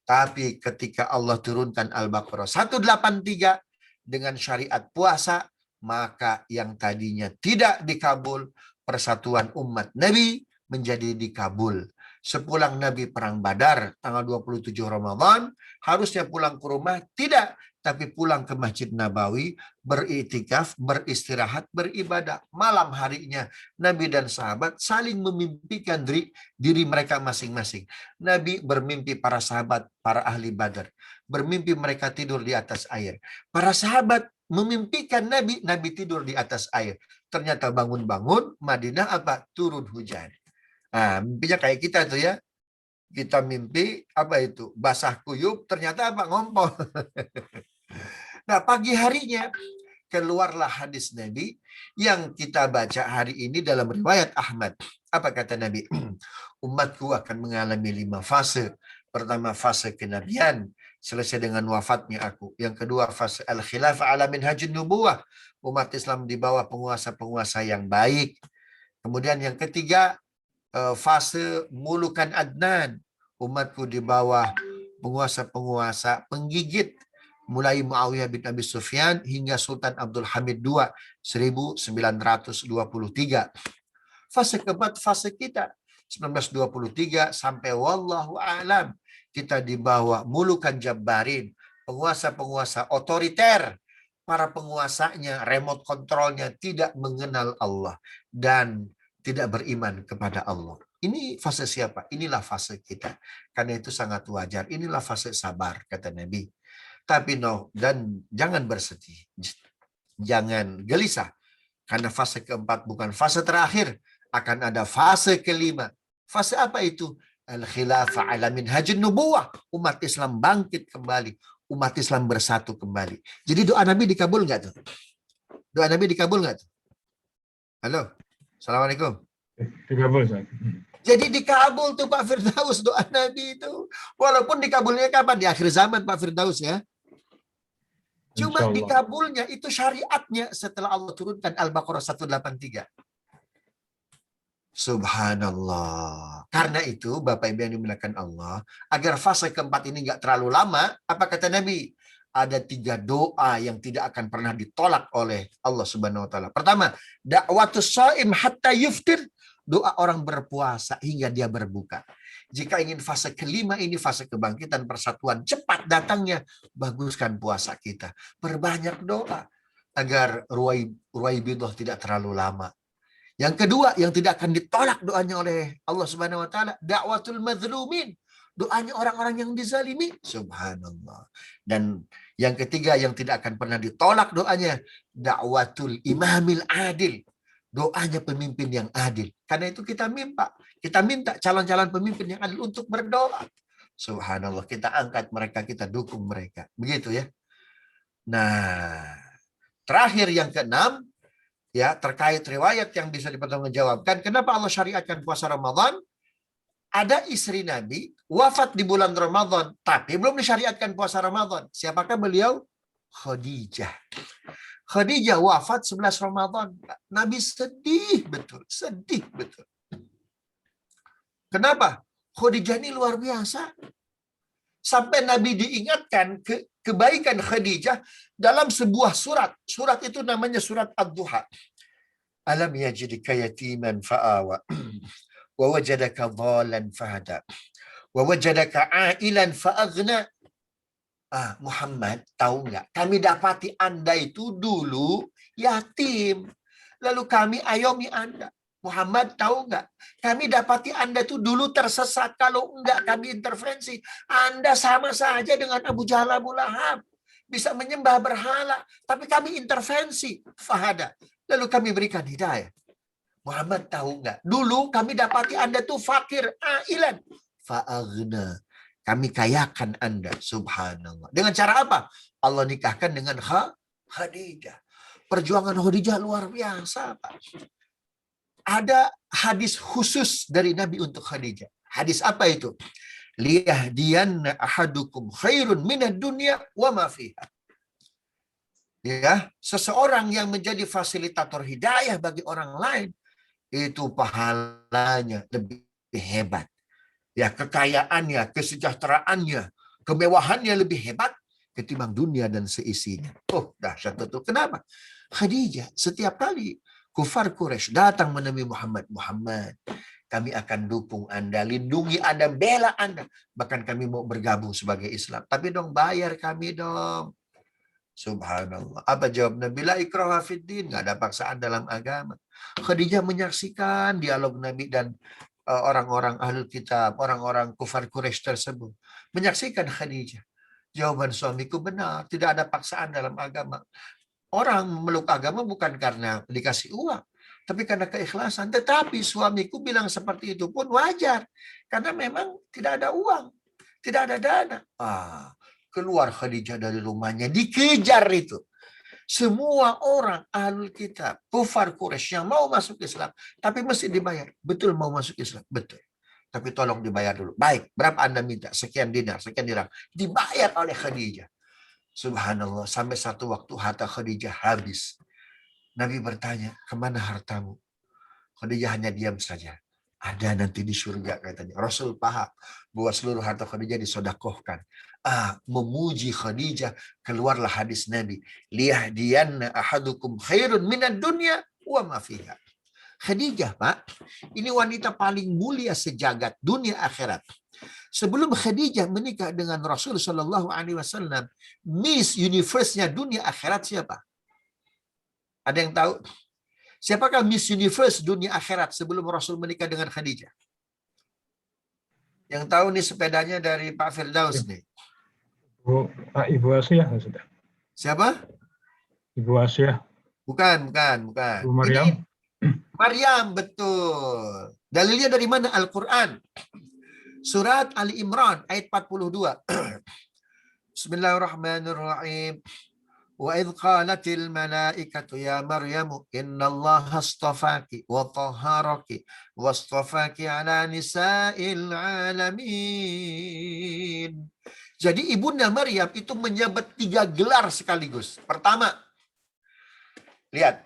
Tapi ketika Allah turunkan Al-Baqarah 183 dengan syariat puasa, maka yang tadinya tidak dikabul, persatuan umat Nabi menjadi dikabul. Sepulang Nabi perang Badar tanggal 27 Ramadan, harusnya pulang ke rumah, tidak, tapi pulang ke Masjid Nabawi, beriktikaf, beristirahat, beribadah. Malam harinya Nabi dan sahabat saling memimpikan diri mereka masing-masing. Nabi bermimpi para sahabat, para ahli Badar, bermimpi mereka tidur di atas air. Para sahabat memimpikan Nabi, Nabi tidur di atas air. Ternyata bangun-bangun, Madinah apa? Turun hujan. Nah, mimpinya kayak kita tuh ya. Kita mimpi, apa itu? Basah kuyup, ternyata apa? Ngompol. Nah, pagi harinya, keluarlah hadis Nabi yang kita baca hari ini dalam riwayat Ahmad. Apa kata Nabi? Umatku akan mengalami 5 fase. Pertama, fase kenabian, selesai dengan wafatnya aku. Yang kedua, fase al-khilafah ala minhajun nubuwah. Umat Islam di bawah penguasa-penguasa yang baik. Kemudian yang ketiga, fase mulukan Adnan. Umatku di bawah penguasa-penguasa penggigit. Mulai Muawiyah bin Abi Sufyan hingga Sultan Abdul Hamid II 1923. Fase keempat, fase kita 1923 sampai wallahu a'lam. Kita di bawah mulukan Jabbarin, penguasa-penguasa otoriter. Para penguasanya, remote kontrolnya tidak mengenal Allah dan tidak beriman kepada Allah. Ini fase siapa? Inilah fase kita. Karena itu sangat wajar. Inilah fase sabar, kata Nabi. Tapi dan jangan bersedih. Jangan gelisah. Karena fase keempat bukan fase terakhir. Akan ada fase kelima. Fase apa itu? Al-khilafah ala minhajun nubuwah. Umat Islam bangkit kembali. Umat Islam bersatu kembali. Jadi doa Nabi dikabul nggak tuh? Doa Nabi dikabul nggak tuh? Halo? Assalamualaikum. Dikabul, Ustaz. Jadi dikabul tuh Pak Firdaus doa Nabi itu. Walaupun dikabulnya kapan? Di akhir zaman Pak Firdaus ya. Cuma Insya Allah. dikabulnya itu syariatnya setelah Allah turunkan Al-Baqarah 183. Subhanallah. Karena itu Bapak Ibu yang dimuliakan Allah, agar fase keempat ini nggak terlalu lama, apa kata Nabi? Ada 3 doa yang tidak akan pernah ditolak oleh Allah Subhanahu wa taala. Pertama, da'watus shaim hatta yuftir. Doa orang berpuasa hingga dia berbuka. Jika ingin fase kelima ini, fase kebangkitan persatuan, cepat datangnya, baguskan puasa kita. Perbanyak doa agar ruwaibidah tidak terlalu lama. Yang kedua, yang tidak akan ditolak doanya oleh Allah Subhanahu wa taala, da'watul mazlumin. Doanya orang-orang yang dizalimi. Subhanallah. Dan yang ketiga, yang tidak akan pernah ditolak doanya, da'watul imamil adil. Doanya pemimpin yang adil. Karena itu kita minta calon-calon pemimpin yang adil untuk berdoa. Subhanallah, kita angkat mereka, kita dukung mereka. Begitu ya. Nah, terakhir yang keenam, ya, terkait riwayat yang bisa dipertanggungjawabkan. Kenapa Allah syariatkan puasa Ramadan? Ada istri Nabi wafat di bulan Ramadan, tapi belum disyariatkan puasa Ramadan. Siapakah beliau? Khadijah. Khadijah wafat 11 Ramadan. Nabi sedih betul, sedih betul. Kenapa? Khadijah ini luar biasa. Sampai Nabi diingatkan kebaikan Khadijah dalam sebuah surat. Surat itu namanya surat Ad-Duha. Alam yajidka yatiman fa'awa. Wa wajadaka dhalan fahada. Wa wajadaka ailan fa'aghna. Muhammad, tahu nggak? Kami dapati Anda itu dulu yatim. Lalu kami ayomi Anda. Muhammad, tahu nggak? Kami dapati Anda itu dulu tersesat. Kalau enggak kami intervensi. Anda sama saja dengan Abu Jahal, Abu Lahab. Bisa menyembah berhala. Tapi kami intervensi. Fahada. Lalu kami berikan hidayah. Muhammad, tahu nggak? Dulu kami dapati Anda tuh fakir. Ailan. Fa'aghna. Kami kayakan Anda. Subhanallah. Dengan cara apa? Allah nikahkan dengan Khadijah. Perjuangan Khadijah luar biasa, Pak. Ada hadis khusus dari Nabi untuk Khadijah. Hadis apa itu? Liyahdiyanna ahadukum khairun minad dunya wa ma fiha. Ya, seseorang yang menjadi fasilitator hidayah bagi orang lain, itu pahalanya lebih hebat. Ya, kekayaannya, kesejahteraannya, kemewahannya lebih hebat ketimbang dunia dan seisinya. Oh, dahsyat betul. Kenapa? Khadijah setiap kali kufar Quraisy datang menemui Muhammad. Muhammad, kami akan dukung Anda, lindungi Anda, bela Anda. Bahkan kami mau bergabung sebagai Islam. Tapi dong bayar kami dong. Subhanallah. Apa jawab Nabi? La ikraha fiddin. Nggak ada paksaan dalam agama. Khadijah menyaksikan dialog Nabi dan orang-orang ahlul kitab, orang-orang kufar Quraisy tersebut. Menyaksikan Khadijah. Jawaban suamiku benar. Tidak ada paksaan dalam agama. Orang memeluk agama bukan karena dikasih uang, tapi karena keikhlasan. Tetapi suamiku bilang seperti itu pun wajar. Karena memang tidak ada uang. Tidak ada dana. Keluar Khadijah dari rumahnya. Dikejar itu. Semua orang ahlul kitab, kufar Quraisy yang mau masuk Islam. Tapi mesti dibayar. Betul mau masuk Islam? Betul. Tapi tolong dibayar dulu. Baik, berapa Anda minta? Sekian dinar, sekian dirham. Dibayar oleh Khadijah. Subhanallah, sampai satu waktu harta Khadijah habis. Nabi bertanya, kemana hartamu? Khadijah hanya diam saja. Ada nanti di surga katanya. Rasul paham bahwa seluruh harta Khadijah disodakohkan. Memuji Khadijah, keluarlah hadis Nabi. Liyahdiyanna ahadukum khairun minad dunya wa ma fiha. Khadijah, Pak, ini wanita paling mulia sejagat dunia akhirat. Sebelum Khadijah menikah dengan Rasul Shallallahu Alaihi Wasallam, Miss Universe-nya dunia akhirat siapa? Ada yang tahu? Siapakah Miss Universe dunia akhirat sebelum Rasul menikah dengan Khadijah? Yang tahu nih sepedanya dari Pak Firdaus nih. Ibu Asia sudah. Siapa? Ibu Asia. Bukan. Ibu Maryam. Ini Maryam, betul. Dalilnya dari mana? Al-Quran. Surat Ali Imran ayat 42. Bismillahirrahmanirrahim. Wa idh qalatil malaikatu ya Maryamu innallaha astafaki wa tahharaki wa astafaki ala nisa'il alamin. Jadi ibunda Maryam itu menyebut 3 gelar sekaligus. Pertama, lihat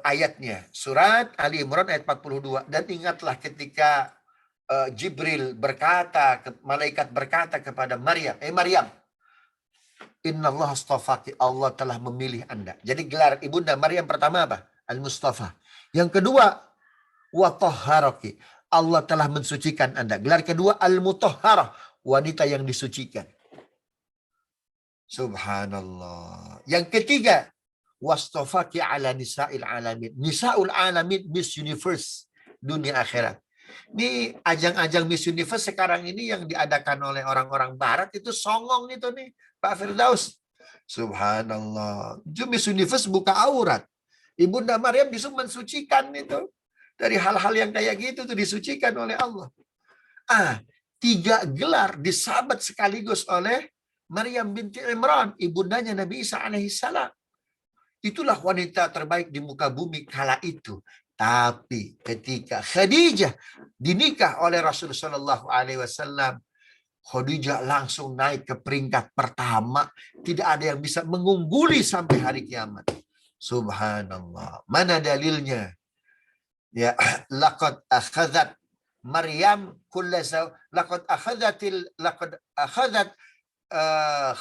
ayatnya. Surat Ali Imran ayat 42. Dan ingatlah ketika Jibril berkata, malaikat berkata kepada Maryam, Maryam, Innallah astafaki, Allah telah memilih Anda. Jadi gelar ibunda Maryam pertama apa? Al-Mustafa. Yang kedua, wa tahharaki, Allah telah mensucikan Anda. Gelar kedua, Al-Mutahharah, wanita yang disucikan. Subhanallah. Yang ketiga, wastafaki ala nisa'il alamin. Nisa'ul alamin, Miss Universe dunia akhirat. Ini ajang-ajang Miss Universe sekarang ini yang diadakan oleh orang-orang barat itu songong itu nih, Pak Firdaus. Subhanallah. Miss Universe buka aurat. Ibunda Maryam disuruh mensucikan itu. Dari hal-hal yang kayak gitu tuh disucikan oleh Allah. 3 gelar disabet sekaligus oleh Maryam binti Imran, ibundanya Nabi Isa alaihissalam. Itulah wanita terbaik di muka bumi kala itu. Tapi ketika Khadijah dinikah oleh Rasulullah Shallallahu Alaihi Wasallam, Khadijah langsung naik ke peringkat pertama. Tidak ada yang bisa mengungguli sampai hari kiamat. Subhanallah. Mana dalilnya? Ya, laqad akhadhat Maryam laqad akhadhat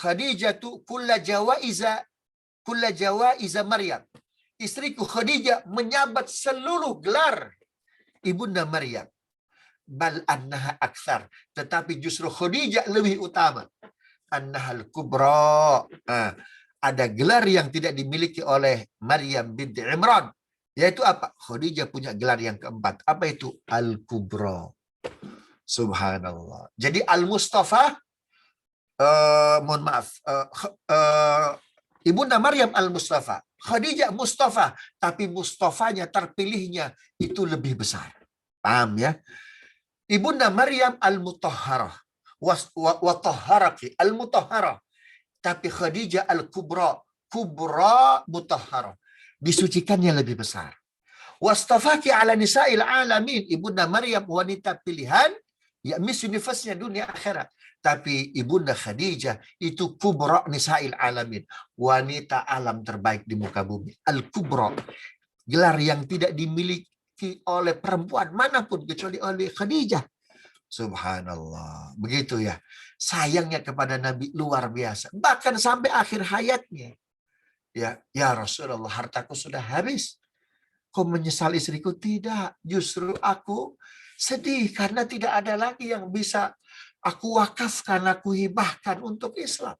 Khadijatu kulla jawaiza Maryam. Istriku Khadijah menyabat seluruh gelar ibunda Maryam. Bal annaha aktsar, tetapi justru Khadijah lebih utama. Annahal kubra. Ada gelar yang tidak dimiliki oleh Maryam binti Imran, yaitu apa? Khadijah punya gelar yang keempat. Apa itu? Al-Kubra. Subhanallah. Jadi Al-Mustafa, mohon maaf, ibunda Maryam Al-Mustafa, Khadijah Mustafa, tapi Mustafanya terpilihnya itu lebih besar. Paham ya? Ibunda Maryam Al-Mutahharah wa tahharaki Al-Mutahharah, tapi Khadijah Al-Kubra, Kubra Mutahharah, disucikannya lebih besar. Wastafaki ala nisa'il alamin, ibunda Maryam wanita pilihan, ya Miss Universe-nya dunia akhirat. Tapi ibunda Khadijah itu kubra nisa'il alamin, wanita alam terbaik di muka bumi. Al-Kubra, gelar yang tidak dimiliki oleh perempuan manapun kecuali oleh Khadijah. Subhanallah. Begitu ya. Sayangnya kepada Nabi luar biasa. Bahkan sampai akhir hayatnya. Ya Rasulullah, hartaku sudah habis. kau menyesal istriku? Tidak, justru aku sedih karena tidak ada lagi yang bisa aku wakafkan, aku hibahkan untuk Islam.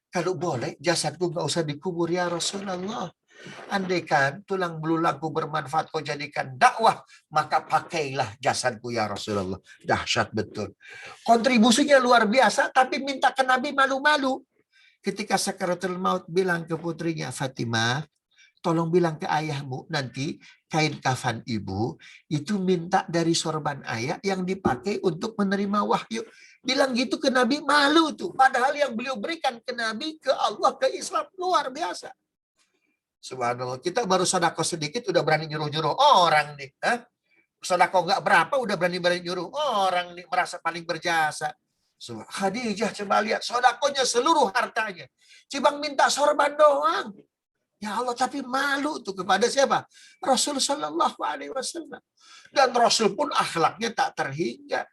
Kalau boleh, jasadku nggak usah dikubur ya Rasulullah. Andaikan tulang belulangku bermanfaat kau jadikan dakwah, maka pakailah jasadku ya Rasulullah. Dahsyat betul. Kontribusinya luar biasa, tapi minta ke Nabi malu-malu. Ketika sakaratul maut bilang ke putrinya, Fatimah, tolong bilang ke ayahmu nanti kain kafan ibu itu minta dari sorban ayah yang dipakai untuk menerima wahyu. Bilang gitu ke Nabi, malu tuh. Padahal yang beliau berikan ke Nabi, ke Allah, ke Islam luar biasa. Subhanallah, kita baru sedekah sedikit udah berani nyuruh-nyuruh orang nih. Sedekah nggak berapa udah berani-berani nyuruh orang nih, merasa paling berjasa. Khadijah coba lihat, sedekahnya seluruh hartanya. Cibang minta sorban doang. Ya Allah, tapi malu tuh kepada siapa? Rasul Shallallahu Alaihi Wasallam. Dan Rasul pun akhlaknya tak terhingga.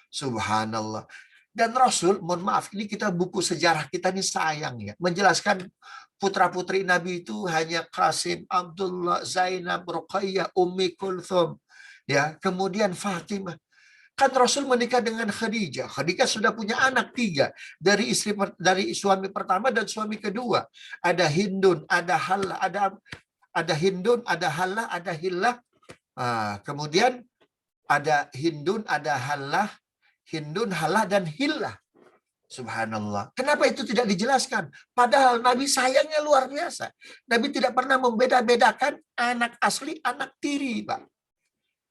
Subhanallah. Dan Rasul, mohon maaf, ini kita buku sejarah kita ini sayang ya, menjelaskan putra-putri Nabi itu hanya Qasim, Abdullah, Zainab, Ruqayyah, Ummi Kulthum, ya, kemudian Fatimah. Kan Rasul menikah dengan Khadijah. Khadijah sudah punya anak 3 dari suami pertama dan suami kedua. Ada Hindun, ada Hallah, ada Hindun, ada Hallah, ada Hillah. Kemudian ada Hindun, ada Hallah, dan Hillah. Subhanallah. Kenapa itu tidak dijelaskan? Padahal Nabi sayangnya luar biasa. Nabi tidak pernah membeda-bedakan anak asli, anak tiri, Pak.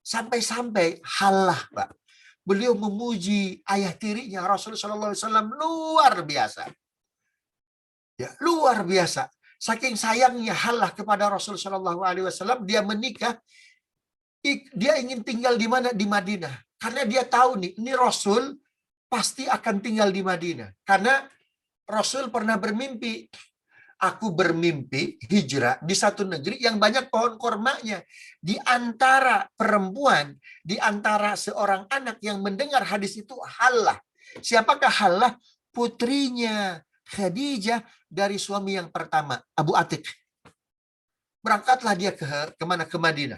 Sampai-sampai Hallah, Pak. Beliau memuji ayah tirinya Rasulullah SAW luar biasa. Ya, luar biasa. Saking sayangnya Hallah kepada Rasulullah SAW, dia menikah. Dia ingin tinggal di mana? Di Madinah. Karena dia tahu nih, ini Rasul pasti akan tinggal di Madinah. Karena Rasul pernah bermimpi, aku bermimpi hijrah di satu negeri yang banyak pohon kormanya. Di antara perempuan, di antara seorang anak yang mendengar hadis itu Hallah. Siapakah Hallah? Putrinya Khadijah dari suami yang pertama, Abu Atiq. Berangkatlah dia ke mana? Ke Madinah.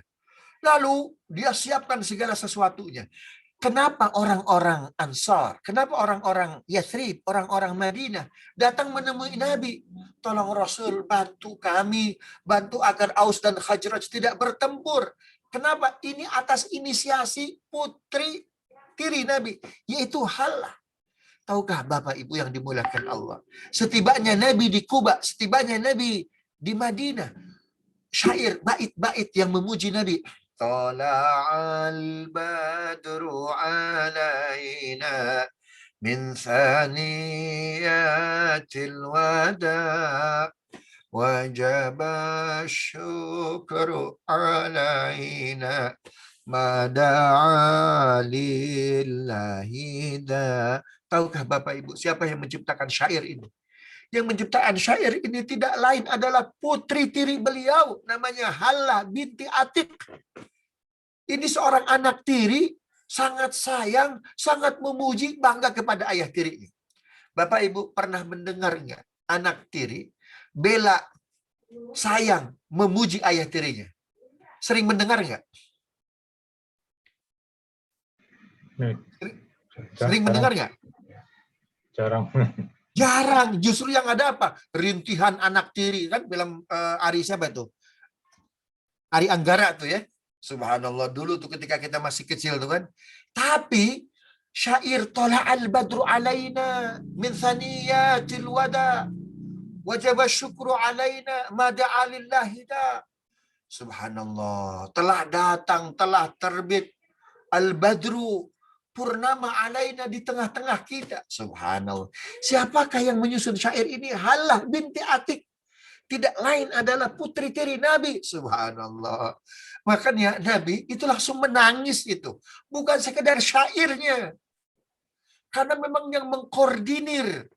Lalu dia siapkan segala sesuatunya. Kenapa orang-orang Ansar, kenapa orang-orang Yathrib, orang-orang Madinah datang menemui Nabi? Tolong Rasul bantu kami, bantu agar Aus dan Khazraj tidak bertempur. Kenapa? Ini atas inisiasi putri tiri Nabi, yaitu Hallah. Tahukah Bapak Ibu yang dimuliakan Allah? Setibanya Nabi di Kuba, setibanya Nabi di Madinah, syair, bait-bait yang memuji Nabi. Tala'al badru alaina min thaniyatil wada wajaba syukru alaina mada'a lillahi da. Tahukah Bapak Ibu siapa yang menciptakan syair ini? Yang menciptakan syair ini tidak lain adalah putri tiri beliau, namanya Hallah binti Atiq. Ini seorang anak tiri, sangat sayang, sangat memuji, bangga kepada ayah tirinya. Bapak Ibu pernah mendengar nggak anak tiri bela, sayang, memuji ayah tirinya? Sering mendengar nggak? Sering mendengar nggak? Jarang. Jarang. Justru yang ada apa? Rintihan anak tiri. Kan film Ari siapa itu? Ari Anggara tuh ya. Subhanallah, dulu tuh ketika kita masih kecil tuh kan. Tapi syair Tala'al badru alaina min thaniyatil wada wajaba syukru alaina mada'a lillahi da. Subhanallah, telah datang, telah terbit al-badru, purnama alaina, di tengah-tengah kita. Subhanallah. Siapakah yang menyusun syair ini? Hallah binti Atiq. Tidak lain adalah putri tiri Nabi. Subhanallah. Makanya Nabi itu langsung menangis itu. Bukan sekedar syairnya. Karena memang yang mengkoordinir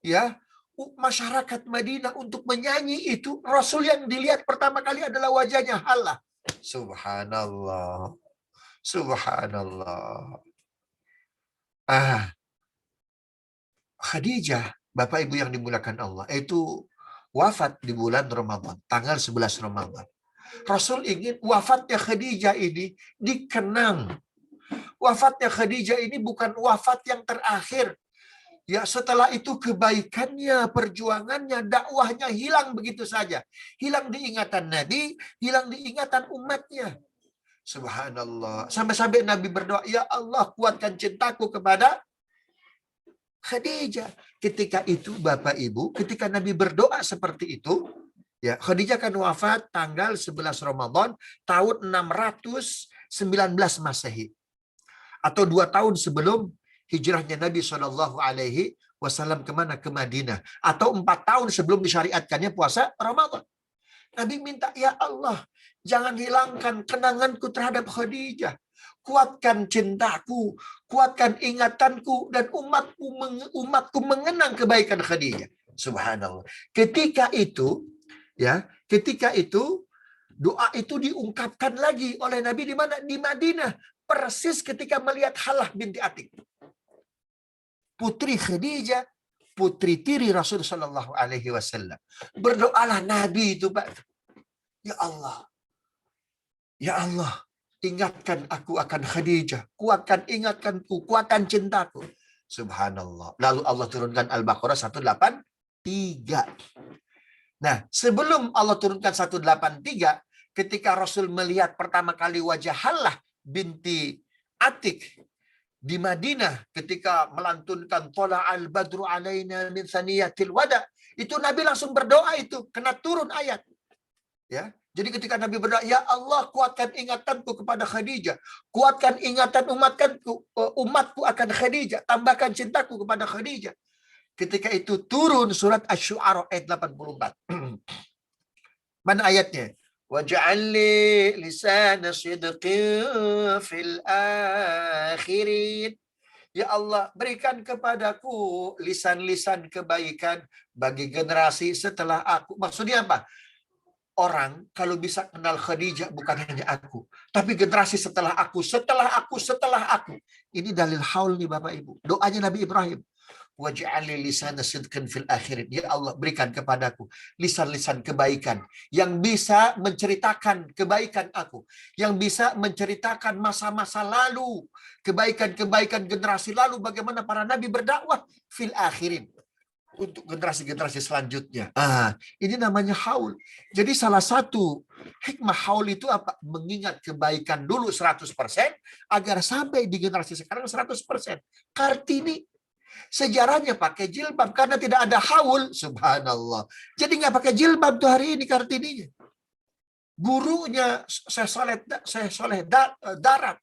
ya masyarakat Madinah untuk menyanyi itu, Rasul yang dilihat pertama kali adalah wajahnya Hallah. Subhanallah. Subhanallah. Khadijah, Bapak Ibu yang dimuliakan Allah, itu wafat di bulan Ramadan, tanggal 11 Ramadan. Rasul ingin wafatnya Khadijah ini dikenang. Wafatnya Khadijah ini bukan wafat yang terakhir. Ya, setelah itu kebaikannya, perjuangannya, dakwahnya hilang begitu saja. Hilang di ingatan Nabi, hilang di ingatan umatnya. Subhanallah. Sampai-sampai Nabi berdoa, ya Allah kuatkan cintaku kepada Khadijah. Ketika itu Bapak Ibu, ketika Nabi berdoa seperti itu, ya Khadijah kan wafat tanggal 11 Ramadan tahun 619 Masehi. Atau 2 tahun sebelum hijrahnya Nabi SAW kemana? Ke Madinah. Atau 4 tahun sebelum disyariatkannya puasa Ramadan. Nabi minta, ya Allah, jangan hilangkan kenanganku terhadap Khadijah. Kuatkan cintaku, kuatkan ingatanku, dan umatku mengenang kebaikan Khadijah. Subhanallah. Ketika itu, doa itu diungkapkan lagi oleh Nabi di mana? Di Madinah. Persis ketika melihat Halah binti Atik. Putri Khadijah, putri tiri Rasul Shallallahu Alaihi Wasallam. Berdoalah Nabi itu, Pak. Ya Allah, ingatkan aku akan Khadijah, kuatkan ingatkanku, kuatkan cintaku. Subhanallah. Lalu Allah turunkan Al-Baqarah 183. Nah, sebelum Allah turunkan 183, ketika Rasul melihat pertama kali wajah Halah binti Atik di Madinah ketika melantunkan Tola al-Badru alaina min saniyatil wada, itu Nabi langsung berdoa, itu kena turun ayat. Ya. Jadi ketika Nabi berdoa, ya Allah kuatkan ingatanku kepada Khadijah, kuatkan ingatan umatku akan Khadijah, tambahkan cintaku kepada Khadijah. Ketika itu turun surat Asy-Syu'ara ayat 84. Mana ayatnya? Waj'alli lisana sidqin fil akhirin. Ya Allah, berikan kepadaku lisan-lisan kebaikan bagi generasi setelah aku. Maksudnya apa? Orang kalau bisa kenal Khadijah bukan hanya aku, tapi generasi setelah aku. Ini dalil haul nih Bapak Ibu. Doanya Nabi Ibrahim. Waj'alli lisana sidqin fil akhirin. Ya Allah, berikan kepadaku lisan-lisan kebaikan yang bisa menceritakan kebaikan aku, yang bisa menceritakan masa-masa lalu, kebaikan-kebaikan generasi lalu, bagaimana para nabi berdakwah fil akhirin untuk generasi-generasi selanjutnya. Ini namanya haul. Jadi salah satu hikmah haul itu apa? Mengingat kebaikan dulu 100% agar sampai di generasi sekarang 100%. Kartini sejarahnya pakai jilbab karena tidak ada haul, subhanallah. Jadi nggak pakai jilbab tuh hari ini Kartininya. Gurunya Syekh Soleh Darat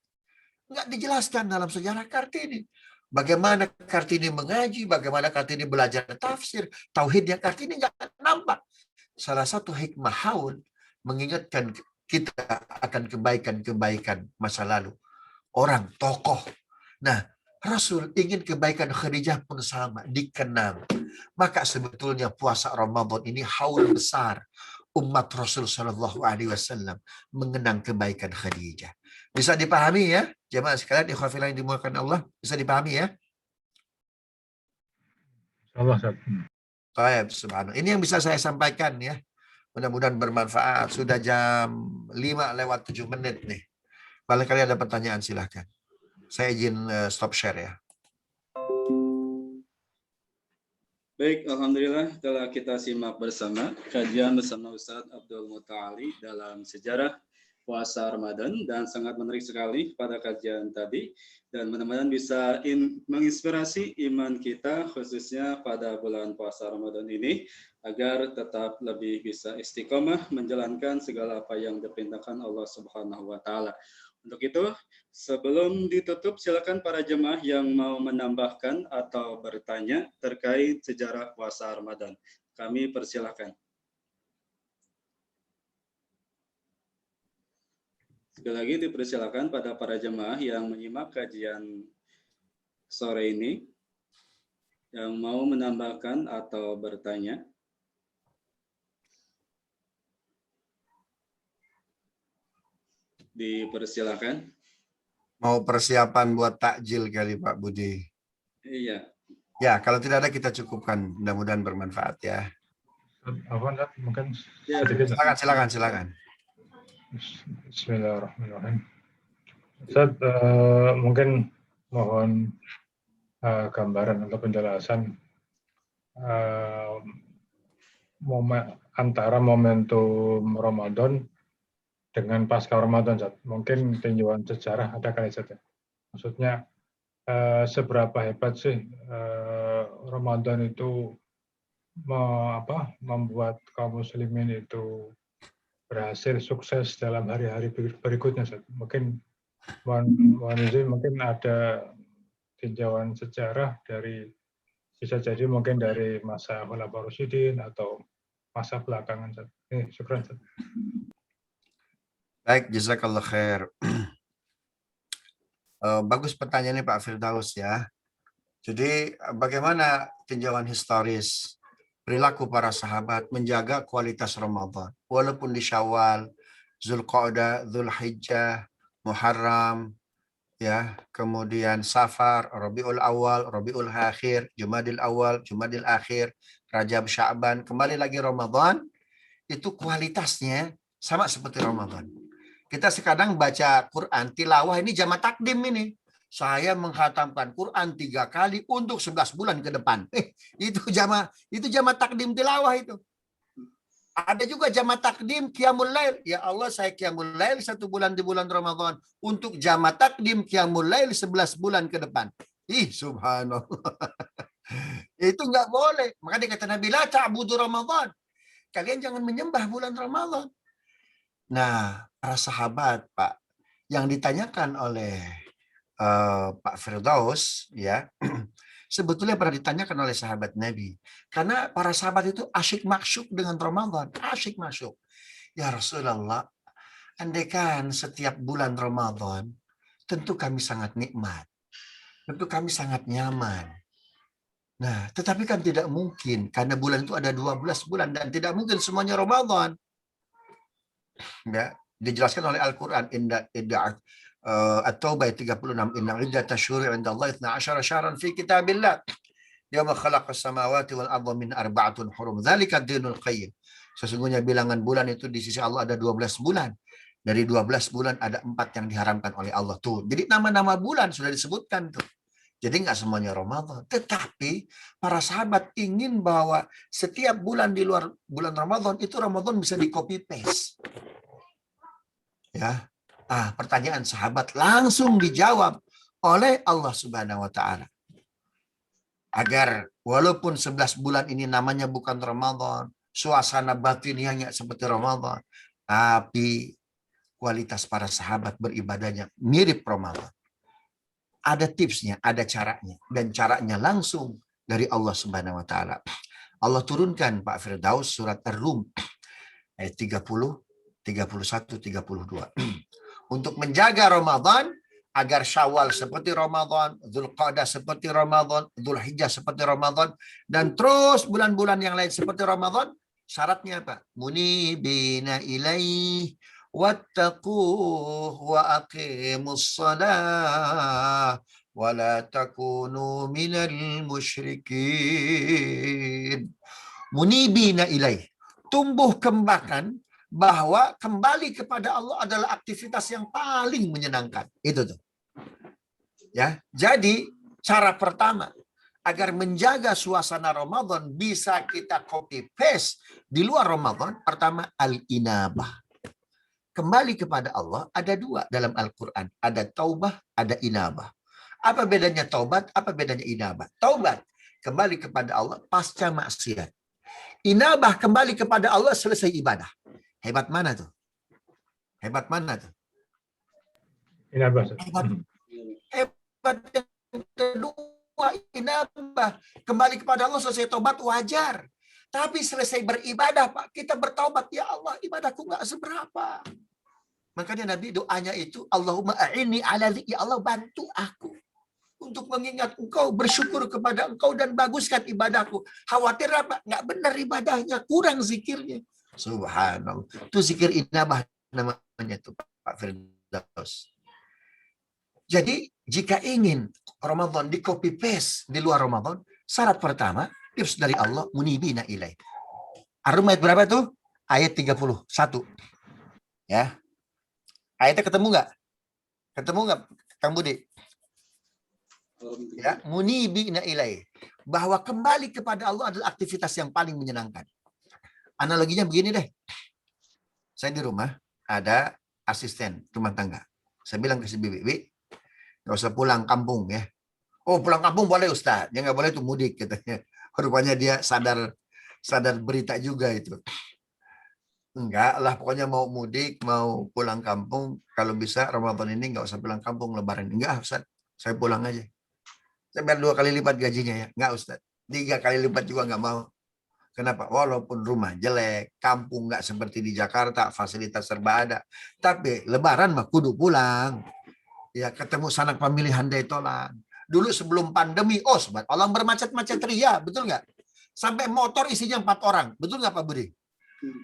nggak dijelaskan dalam sejarah Kartini. Bagaimana Kartini mengaji, bagaimana Kartini belajar tafsir, tauhidnya Kartini nggak nampak. Salah satu hikmah haul mengingatkan kita akan kebaikan-kebaikan masa lalu. Orang, tokoh. Nah, Rasul ingin kebaikan Khadijah pun sama, dikenang. Maka sebetulnya puasa Ramadan ini haul besar. Umat Rasul Shallallahu Alaihi Wasallam mengenang kebaikan Khadijah. Bisa dipahami ya, jemaah sekalian, ikhwah yang dimuliakan Allah, bisa dipahami ya? Allah. Baik, subhanallah. Ini yang bisa saya sampaikan ya. Mudah-mudahan bermanfaat. Sudah jam 5:07 nih. Barangkali ada pertanyaan silahkan. Saya izin stop share ya. Baik, Alhamdulillah telah kita simak bersama kajian bersama Ustadz Abdul Muta'ali dalam sejarah puasa Ramadan, dan sangat menarik sekali pada kajian tadi, dan mudah-mudahan bisa menginspirasi iman kita khususnya pada bulan puasa Ramadan ini agar tetap lebih bisa istiqomah menjalankan segala apa yang diperintahkan Allah Subhanahu wa taala. Untuk itu, sebelum ditutup, silakan para jemaah yang mau menambahkan atau bertanya terkait sejarah puasa Ramadan. Kami persilakan. Sekali lagi dipersilakan pada para jemaah yang menyimak kajian sore ini, yang mau menambahkan atau bertanya. Dipersilakan. Mau persiapan buat takjil kali Pak Budi. Iya. Ya, kalau tidak ada kita cukupkan. Mudah-mudahan bermanfaat ya. Apa mungkin Ya, sedikit. Silakan. Bismillahirrahmanirrahim. Ustaz, mungkin mohon gambaran atau penjelasan antara momentum Ramadan dengan pasca Ramadan, Ustaz. Mungkin tinjauan sejarah ada kali, Ustaz, ya? Maksudnya seberapa hebat sih Ramadan itu membuat kaum muslimin itu berhasil sukses dalam hari-hari berikutnya, Ustaz. Mungkin mohon izin, mungkin ada tinjauan sejarah dari, bisa jadi mungkin dari masa Khulafaur Rasyidin atau masa belakangan, Ustaz. Syukran, Ustaz. Baik, jazakallah khair. Bagus pertanyaannya Pak Firdaus ya. Jadi bagaimana tinjauan historis perilaku para sahabat menjaga kualitas Ramadan walaupun di Syawal, Zulqa'dah, Zulhijjah, Muharram, ya, kemudian Safar, Rabiul Awal, Rabiul Akhir, Jumadil Awal, Jumadil Akhir, Rajab, Sya'ban, kembali lagi Ramadan, itu kualitasnya sama seperti Ramadan. Kita sekarang baca Quran, tilawah ini jamaah takdim ini. Saya menghatamkan Quran 3 kali untuk 11 bulan ke depan. Itu jamaah takdim tilawah itu. Ada juga jamaah takdim qiyamul lail. Ya Allah, saya qiyamul lail 1 bulan di bulan Ramadan untuk jamaah takdim qiyamul lail 11 bulan ke depan. Subhanallah. Itu nggak boleh. Maka dikata Nabi, la ta'budu Ramadan. Kalian jangan menyembah bulan Ramadan. Nah, para sahabat, Pak, yang ditanyakan oleh Pak Firdaus, ya, sebetulnya pernah ditanyakan oleh sahabat Nabi. Karena para sahabat itu asyik masyuk dengan Ramadan, asyik masyuk. Ya Rasulullah, andaikan setiap bulan Ramadan, tentu kami sangat nikmat, tentu kami sangat nyaman. Nah, tetapi kan tidak mungkin, karena bulan itu ada 12 bulan dan tidak mungkin semuanya Ramadan. Ya, dijelaskan oleh Al-Quran At-Taubah 36, inna iddata syuri 'inda Allah 12 syahran fi kitabillah yawma khalaqas samawati wal arda min arba'atun hurum dzalika ad-dinul qayyim. Sesungguhnya bilangan bulan itu di sisi Allah ada 12 bulan. Dari 12 bulan ada 4 yang diharamkan oleh Allah tuh. Jadi nama-nama bulan sudah disebutkan tuh. Jadi nggak semuanya Ramadan. Tetapi para sahabat ingin bahwa setiap bulan di luar bulan Ramadan itu Ramadan bisa di copy paste. Ya. Pertanyaan sahabat langsung dijawab oleh Allah Subhanahu wa taala. Agar walaupun 11 bulan ini namanya bukan Ramadan, suasana batiniahnya seperti Ramadan, tapi kualitas para sahabat beribadahnya mirip Ramadan. Ada tipsnya, ada caranya, dan caranya langsung dari Allah Subhanahu wa taala. Allah turunkan Pak Firdaus surat Ar-Rum ayat 30, 31, 32. Untuk menjaga Ramadan agar Syawal seperti Ramadan, Zulqa'dah seperti Ramadan, Zulhijjah seperti Ramadan, dan terus bulan-bulan yang lain seperti Ramadan. Syaratnya apa? Munibina ilaih wattaquh wa aqimus shalah wa la takunu minal musyrikin. Munibina ilaih. Tumbuh kembangkan bahwa kembali kepada Allah adalah aktivitas yang paling menyenangkan. Itu tuh. Ya, jadi cara pertama agar menjaga suasana Ramadan bisa kita copy paste di luar Ramadan, pertama al-inabah. Kembali kepada Allah ada 2 dalam Al-Qur'an, ada taubah, ada inabah. Apa bedanya taubat? Apa bedanya inabah? Taubat kembali kepada Allah pasca maksiat. Inabah kembali kepada Allah selesai ibadah. Hebat mana tuh? Hebat mana tuh? Inabah. Hebat yang kedua, inabah. Kembali kepada Allah selesai tobat wajar. Tapi selesai beribadah, Pak, kita bertobat. Ya Allah, ibadahku nggak seberapa. Makanya Nabi doanya itu, Allahumma a'inni ala dzikri, ya Allah bantu aku untuk mengingat Engkau, bersyukur kepada Engkau, dan baguskan ibadahku. Khawatir apa? Nggak benar ibadahnya, kurang zikirnya. Subhanallah. Itu zikir inabah namanya tuh Pak Firdaus. Jadi jika ingin Ramadan di copy paste di luar Ramadan, syarat pertama, tips dari Allah, munibina ilaih. Ar-Rum ayat berapa tuh? Ayat 31. Ya. Ayatnya ketemu nggak? Ketemu nggak, Kang Budi? Ya, munibina ilai. Bahwa kembali kepada Allah adalah aktivitas yang paling menyenangkan. Analoginya begini deh. Saya di rumah ada asisten rumah tangga. Saya bilang ke si Bibi, nggak usah pulang kampung ya. Oh, pulang kampung boleh Ustaz. Ya nggak boleh itu mudik katanya. Rupanya dia sadar berita juga itu. Enggak lah, pokoknya mau mudik, mau pulang kampung, kalau bisa Ramadan ini nggak usah pulang kampung, Lebaran. Enggak, Ustaz, saya pulang aja. Saya bayar 2 kali lipat gajinya ya. Enggak, Ustaz. 3 kali lipat juga nggak mau. Kenapa? Walaupun rumah jelek, kampung nggak seperti di Jakarta, fasilitas serba ada. Tapi Lebaran mah kudu pulang. Ya, ketemu sanak pemilihan Daytolan. Dulu sebelum pandemi, sobat, orang bermacet-macet ria, betul nggak? Sampai motor isinya 4 orang. Betul nggak Pak Budi?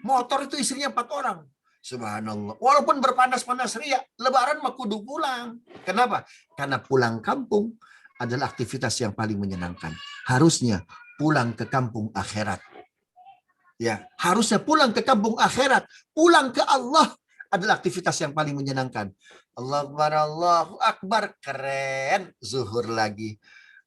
Motor itu isinya 4 orang. Subhanallah. Walaupun berpanas-panas ria, Lebaran mah kudu pulang. Kenapa? Karena pulang kampung adalah aktivitas yang paling menyenangkan. Harusnya pulang ke kampung akhirat. Ya, harusnya pulang ke kampung akhirat. Pulang ke Allah adalah aktivitas yang paling menyenangkan. Allahu Akbar, keren. Zuhur lagi.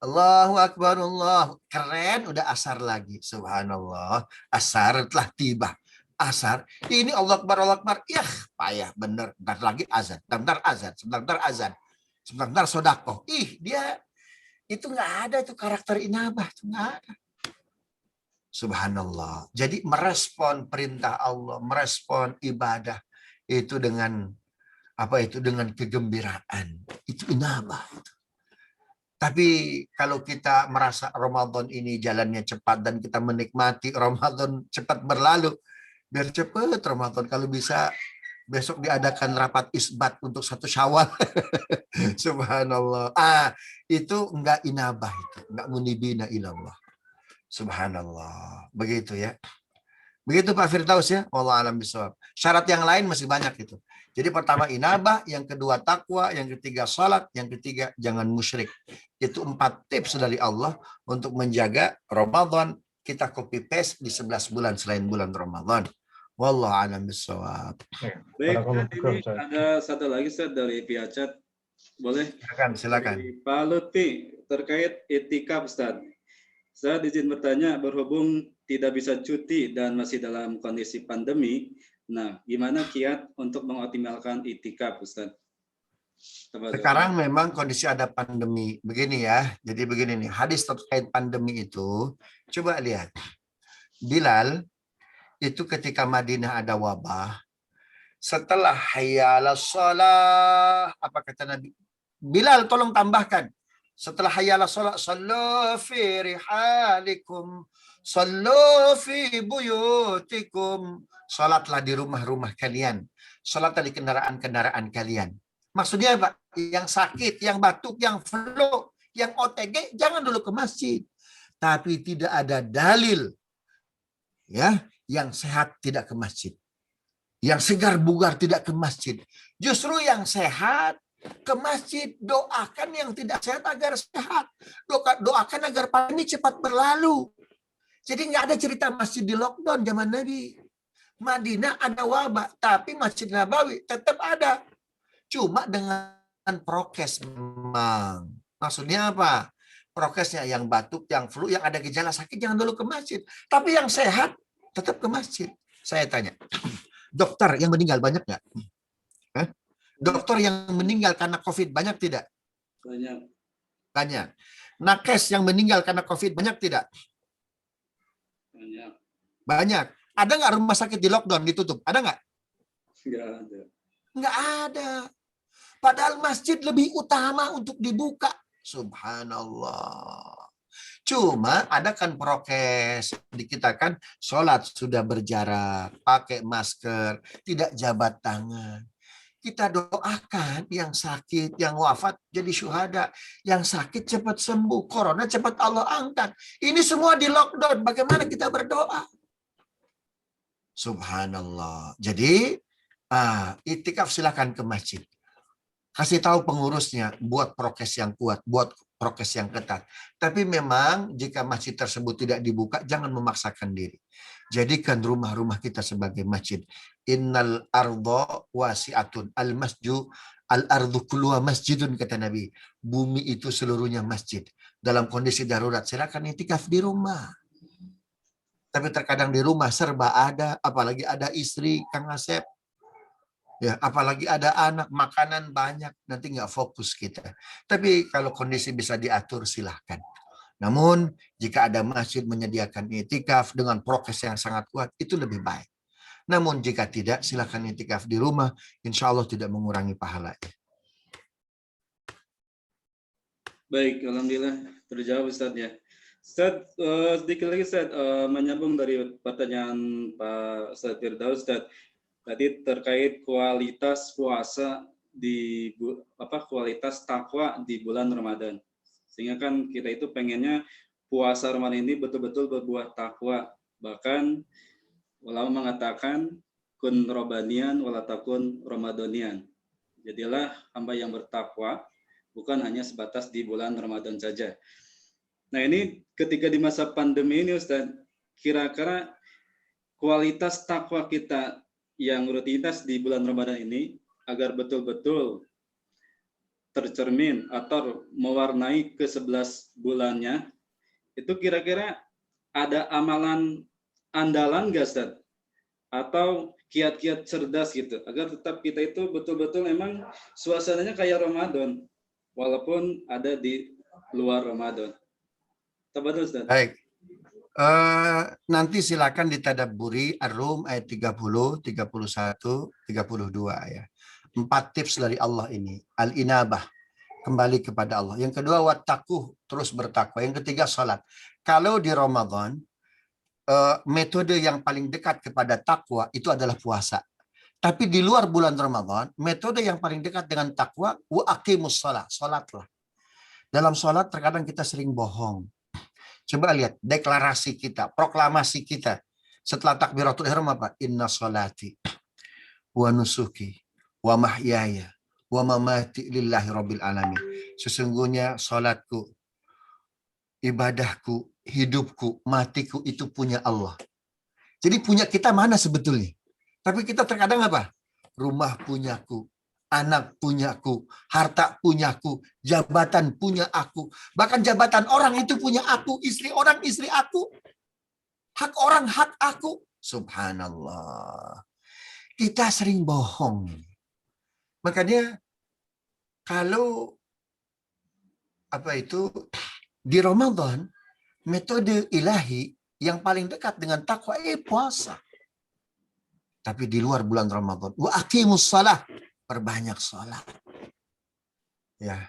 Allahu Akbar, Allah, keren. Udah asar lagi. Subhanallah. Asar telah tiba. Asar. Ini Allah Akbar. Ya, payah bener. Bentar lagi azan. Bentar azan. Sebentar azan. Sebentar sodakoh. Dia itu nggak ada itu karakter inabah. Itu nggak ada. Subhanallah. Jadi merespon perintah Allah, merespon ibadah itu dengan dengan kegembiraan. Itu inabah. Tapi kalau kita merasa Ramadan ini jalannya cepat dan kita menikmati Ramadan cepat berlalu, biar cepat Ramadan. Kalau bisa besok diadakan rapat isbat untuk 1 Syawal. Subhanallah. Itu enggak inabah itu, enggak munibina ilallah. Subhanallah. Begitu ya. Begitu Pak Firdaus ya. Wallahu a'lam bishawab. Syarat yang lain masih banyak itu. Jadi pertama inabah, yang kedua takwa, yang ketiga salat, yang ketiga jangan musyrik. Itu 4 tips dari Allah untuk menjaga Ramadan. Kita copy paste di 11 bulan selain bulan Ramadan. Wallahu a'lam bishawab. Baik, ini ada satu lagi Ustaz dari via chat. Boleh? Silakan. Dari Pak Lutfi terkait etika Ustaz. Saya izin bertanya, berhubung tidak bisa cuti dan masih dalam kondisi pandemi, nah gimana kiat untuk mengoptimalkan itikaf, Ustaz? Sekarang memang kondisi ada pandemi, begini ya. Jadi begini nih, hadis terkait pandemi itu, coba lihat. Bilal itu ketika Madinah ada wabah, setelah hayya 'alas shalah, apa kata Nabi? Bilal tolong tambahkan. Setelah hayya 'alas shalah, sallu fi rihalikum, sallu fi buyutikum. Salatlah di rumah-rumah kalian. Salatlah di kendaraan-kendaraan kalian. Maksudnya apa? Yang sakit, yang batuk, yang flu, yang OTG, jangan dulu ke masjid. Tapi tidak ada dalil ya, yang sehat tidak ke masjid. Yang segar bugar tidak ke masjid. Justru yang sehat ke masjid, doakan yang tidak sehat agar sehat. Doakan agar pandemi cepat berlalu. Jadi nggak ada cerita masjid di lockdown zaman Nabi. Madinah ada wabah, tapi Masjid Nabawi tetap ada. Cuma dengan prokes memang. Maksudnya apa? Prokesnya yang batuk, yang flu, yang ada gejala sakit jangan dulu ke masjid. Tapi yang sehat tetap ke masjid. Saya tanya, dokter yang meninggal banyak nggak? Dokter yang meninggal karena COVID banyak tidak? Banyak. Banyak. Nakes yang meninggal karena COVID banyak tidak? Banyak. Banyak. Ada nggak rumah sakit di lockdown ditutup? Ada nggak? Nggak ada. Nggak ada. Padahal masjid lebih utama untuk dibuka. Subhanallah. Cuma ada kan prokes. Di kita kan sholat sudah berjarak, pakai masker, tidak jabat tangan. Kita doakan yang sakit, yang wafat jadi syuhada. Yang sakit cepat sembuh. Corona cepat Allah angkat. Ini semua di lockdown. Bagaimana kita berdoa? Subhanallah. Jadi, itikaf silakan ke masjid. Kasih tahu pengurusnya, buat prokes yang kuat, buat prokes yang ketat. Tapi memang jika masjid tersebut tidak dibuka, jangan memaksakan diri. Jadikan rumah-rumah kita sebagai masjid. Innal arda wasi'atun. Al-ardu kulluha masjidun, kata Nabi. Bumi itu seluruhnya masjid. Dalam kondisi darurat, silakan itikaf di rumah. Tapi terkadang di rumah serba ada, apalagi ada istri, Kang Asep. Ya, apalagi ada anak, makanan banyak, nanti nggak fokus kita. Tapi kalau kondisi bisa diatur, silahkan. Namun, jika ada masjid menyediakan itikaf dengan prokes yang sangat kuat, itu lebih baik. Namun, jika tidak, silahkan itikaf di rumah, insya Allah tidak mengurangi pahalanya. Baik, alhamdulillah terjawab Ustaz ya. Ustaz, sedikit lagi Ustaz, menyambung dari pertanyaan Pak Ustaz Firdaus, Ustaz. Tadi terkait kualitas puasa di kualitas takwa di bulan Ramadan. Sehingga kan kita itu pengennya puasa Ramadan ini betul-betul berbuah takwa. Bahkan ulama mengatakan kun robanian walatakun ramadanian. Jadilah hamba yang bertakwa, bukan hanya sebatas di bulan Ramadan saja. Nah, ini ketika di masa pandemi ini Ustaz, kira-kira kualitas takwa kita yang rutinitas di bulan Ramadan ini agar betul-betul tercermin atau mewarnai ke-11 bulannya, itu kira-kira ada amalan andalan nggak, Ustaz? Atau kiat-kiat cerdas gitu, agar tetap kita itu betul-betul memang suasananya kayak Ramadan, walaupun ada di luar Ramadan. Tafadhol, Ustaz. Baik. Nanti silakan ditadabburi Ar-Rum ayat 30, 31, 32 ya. 4 tips dari Allah ini. Al-inabah, kembali kepada Allah. Yang kedua, wattaquh, terus bertakwa. Yang ketiga, salat. Kalau di Ramadan, metode yang paling dekat kepada takwa itu adalah puasa. Tapi di luar bulan Ramadan, metode yang paling dekat dengan takwa, wa aqimus shalah, salatlah. Dalam salat terkadang kita sering bohong. Coba lihat deklarasi kita, proklamasi kita setelah takbiratul ihram apa? Inna sholati wa nusuki wa mahyaya wa mamati lillahi rabbil alamin. Sesungguhnya salatku, ibadahku, hidupku, matiku itu punya Allah. Jadi punya kita mana sebetulnya? Tapi kita terkadang apa? Rumah punyaku, anak punyaku, harta punyaku, jabatan punya aku. Bahkan jabatan orang itu punya aku, istri orang istri aku. Hak orang hak aku. Subhanallah. Kita sering bohong. Makanya kalau di Ramadan, metode ilahi yang paling dekat dengan takwa puasa. Tapi di luar bulan Ramadan, wa aqimus shalah, perbanyak sholat. Ya,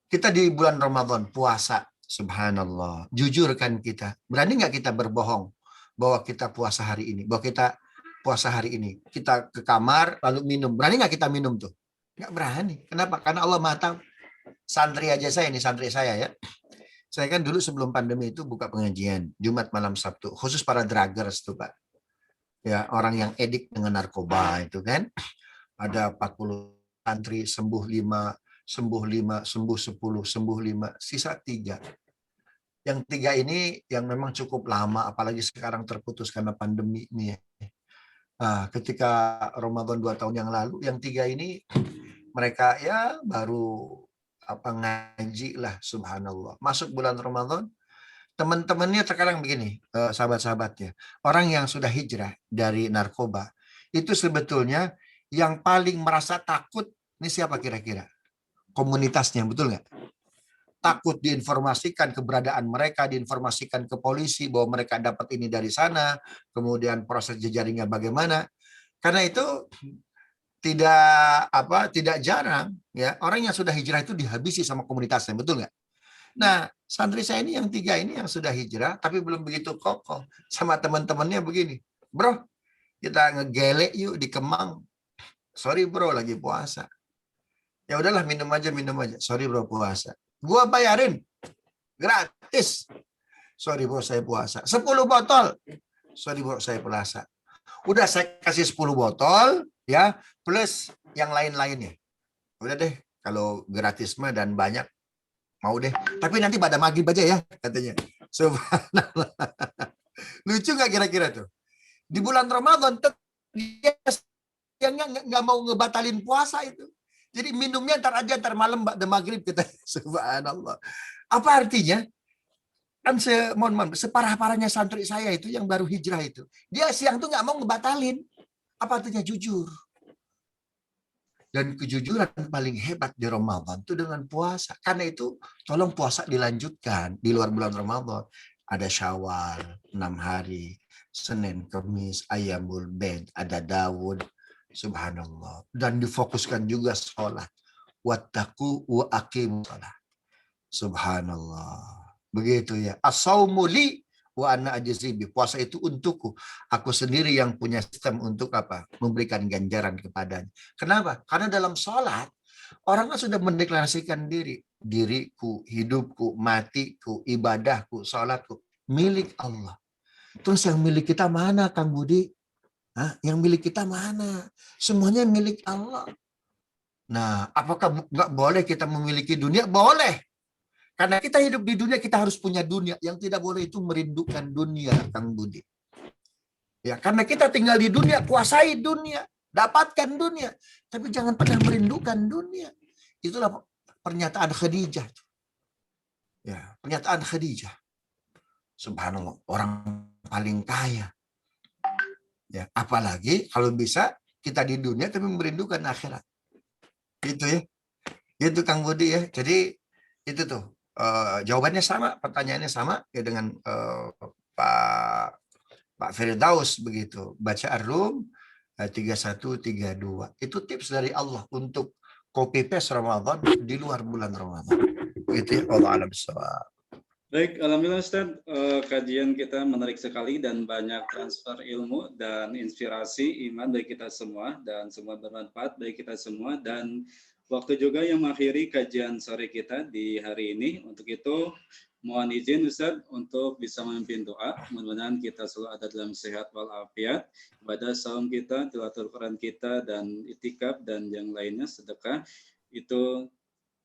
kita di bulan Ramadan puasa, subhanallah. Jujur kan kita? Berani nggak kita berbohong bahwa kita puasa hari ini? Bahwa kita puasa hari ini? Kita ke kamar lalu minum. Berani nggak kita minum tuh? Nggak berani. Kenapa? Karena Allah Maha tahu. Santri aja saya, ini santri saya ya. Saya kan dulu sebelum pandemi itu buka pengajian Jumat malam Sabtu, khusus para druggers tuh Pak. Ya, orang yang edik dengan narkoba itu kan. Ada 40 santri, sembuh 5, sembuh 5, sembuh 10, sembuh 5, sisa 3. Yang 3 ini yang memang cukup lama, apalagi sekarang terputus karena pandemi ini ya. Ketika Ramadan 2 tahun yang lalu, yang 3 ini mereka ya baru ngaji lah, subhanallah. Masuk bulan Ramadan, teman-temannya terkadang begini, sahabat-sahabatnya. Orang yang sudah hijrah dari narkoba, itu sebetulnya yang paling merasa takut, ini siapa kira-kira? Komunitasnya, betul nggak? Takut diinformasikan keberadaan mereka, diinformasikan ke polisi bahwa mereka dapat ini dari sana, kemudian proses jejaringnya bagaimana. Karena itu tidak jarang ya orang yang sudah hijrah itu dihabisi sama komunitasnya, betul nggak? Nah, santri saya ini yang 3 ini yang sudah hijrah tapi belum begitu kokoh, sama teman-temannya begini, bro, kita ngegelek yuk di Kemang. Sorry bro, lagi puasa. Ya udahlah, minum aja. Sorry bro, puasa. Gua bayarin gratis. Sorry bro, saya puasa. 10 botol. Sorry bro, saya puasa. Udah saya kasih 10 botol ya, plus yang lain-lainnya. Udah deh, kalau gratis mah dan banyak mau deh. Tapi nanti pada maghrib aja ya, katanya. Subhanallah. Lucu nggak kira-kira tuh? Di bulan Ramadan dia yang nggak mau ngebatalin puasa itu. Jadi minumnya ntar aja, ntar malam Mbak, maghrib kita. Subhanallah. Apa artinya? Kan mohon separah-parahnya santri saya itu yang baru hijrah itu. Dia siang tuh nggak mau ngebatalin. Apa artinya? Jujur. Dan kejujuran paling hebat di Ramadan itu dengan puasa. Karena itu tolong puasa dilanjutkan di luar bulan Ramadan. Ada Syawal 6 hari, Senin, Kamis, Ayyamul Bid, ada Daud, subhanallah. Dan difokuskan juga sholat. Wattaqu wa aqimus sholat. Subhanallah. Begitu ya. As-saumu li wa ana ajzi bi. Puasa itu untukku. Aku sendiri yang punya sistem untuk apa? Memberikan ganjaran kepadanya. Kenapa? Karena dalam sholat, orang kan sudah mendeklarasikan diri. Diriku, hidupku, matiku, ibadahku, sholatku. Milik Allah. Terus yang milik kita mana, Kang Budi? Hah? Yang milik kita mana? Semuanya milik Allah. Nah, apakah nggak boleh kita memiliki dunia? Boleh. Karena kita hidup di dunia, kita harus punya dunia. Yang tidak boleh itu merindukan dunia, Kang Budi. Ya, karena kita tinggal di dunia, kuasai dunia, dapatkan dunia. Tapi jangan pernah merindukan dunia. Itulah pernyataan Khadijah. Ya, pernyataan Khadijah. Subhanallah, orang paling kaya. Ya, apalagi kalau bisa kita di dunia tapi merindukan akhirat. Gitu ya. Gitu Kang Budi ya. Jadi itu tuh. Jawabannya sama, pertanyaannya sama ya dengan Pak Firdaus begitu. Baca Ar-Rum 3132. Itu tips dari Allah untuk copy paste Ramadan di luar bulan Ramadan. Itu ya, Allah alam bissawab. Baik, alhamdulillah Ustaz, kajian kita menarik sekali dan banyak transfer ilmu dan inspirasi iman bagi kita semua dan semua bermanfaat bagi kita semua, dan waktu juga yang mengakhiri kajian sore kita di hari ini. Untuk itu mohon izin Ustaz untuk bisa memimpin doa. Mudah-mudahan kita selalu ada dalam sehat walafiat, ibadah saum kita, tilawatul Quran kita, dan itikaf dan yang lainnya sedekah itu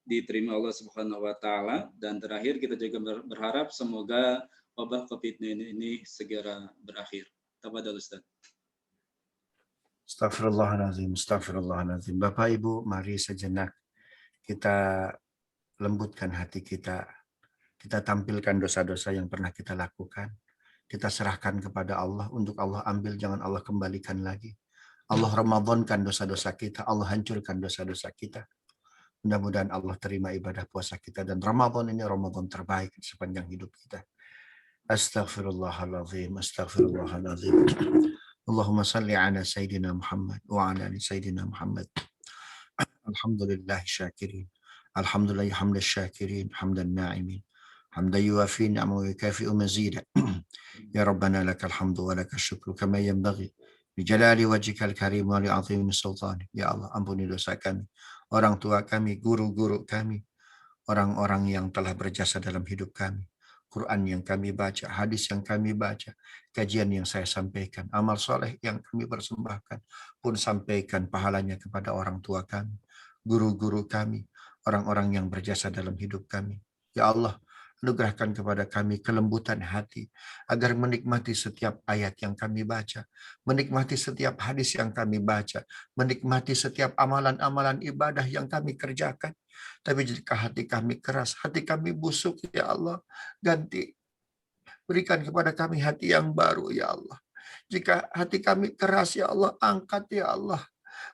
diterima Allah Subhanahu wa taala. Dan terakhir kita juga berharap semoga wabah Covid-19 ini segera berakhir. Tafadhol Ustaz. Astagfirullahaladzim, astagfirullahaladzim. Bapak Ibu, mari sejenak kita lembutkan hati kita. Kita tampilkan dosa-dosa yang pernah kita lakukan. Kita serahkan kepada Allah, untuk Allah ambil, jangan Allah kembalikan lagi. Allah Ramadankan dosa-dosa kita, Allah hancurkan dosa-dosa kita. Mudah-mudahan Allah terima ibadah puasa kita, dan Ramadan ini Ramadan terbaik sepanjang hidup kita. Astaghfirullahaladzim, astaghfirullahaladzim. Allahumma salli ala Sayyidina Muhammad wa ala ali Sayyidina Muhammad. Alhamdulillah syakirin. Alhamdulillah hamdan syakirin, hamdan na'imin. Hamdan yuafi ni'amahu wa yukafi'u mazida. Ya Rabbana lakal hamdu wa lakal syukru kama yanbaghi bi jalali wajhikal karim wa li 'azimi sultani. Ya Allah, ampuni dosa kami, orang tua kami, guru-guru kami, orang-orang yang telah berjasa dalam hidup kami. Quran yang kami baca, hadis yang kami baca, kajian yang saya sampaikan, amal soleh yang kami persembahkan, pun sampaikan pahalanya kepada orang tua kami, guru-guru kami, orang-orang yang berjasa dalam hidup kami. Ya Allah, anugerahkan kepada kami kelembutan hati, agar menikmati setiap ayat yang kami baca, menikmati setiap hadis yang kami baca, menikmati setiap amalan-amalan ibadah yang kami kerjakan. Tapi jika hati kami keras, hati kami busuk, ya Allah, ganti. Berikan kepada kami hati yang baru, ya Allah. Jika hati kami keras, ya Allah, angkat, ya Allah.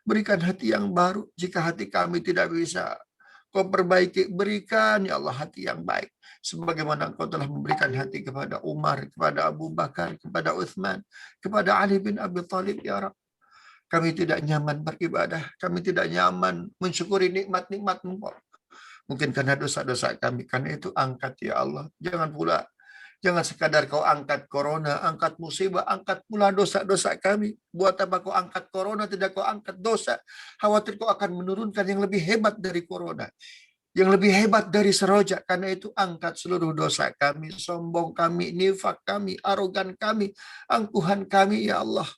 Berikan hati yang baru. Jika hati kami tidak bisa Kau perbaiki, berikan ya Allah hati yang baik. Sebagaimana Engkau telah memberikan hati kepada Umar, kepada Abu Bakar, kepada Uthman, kepada Ali bin Abi Thalib, ya Rabb. Kami tidak nyaman beribadah, kami tidak nyaman mensyukuri nikmat-nikmat-Mu. Mungkin karena dosa-dosa kami, karena itu angkat ya Allah. Jangan sekadar Kau angkat corona, angkat musibah, angkat pula dosa-dosa kami. Buat apa Kau angkat corona, tidak Kau angkat dosa. Khawatir Kau akan menurunkan yang lebih hebat dari corona, yang lebih hebat dari seroja. Karena itu angkat seluruh dosa kami, sombong kami, nifak kami, arogan kami, angkuhan kami, ya Allah.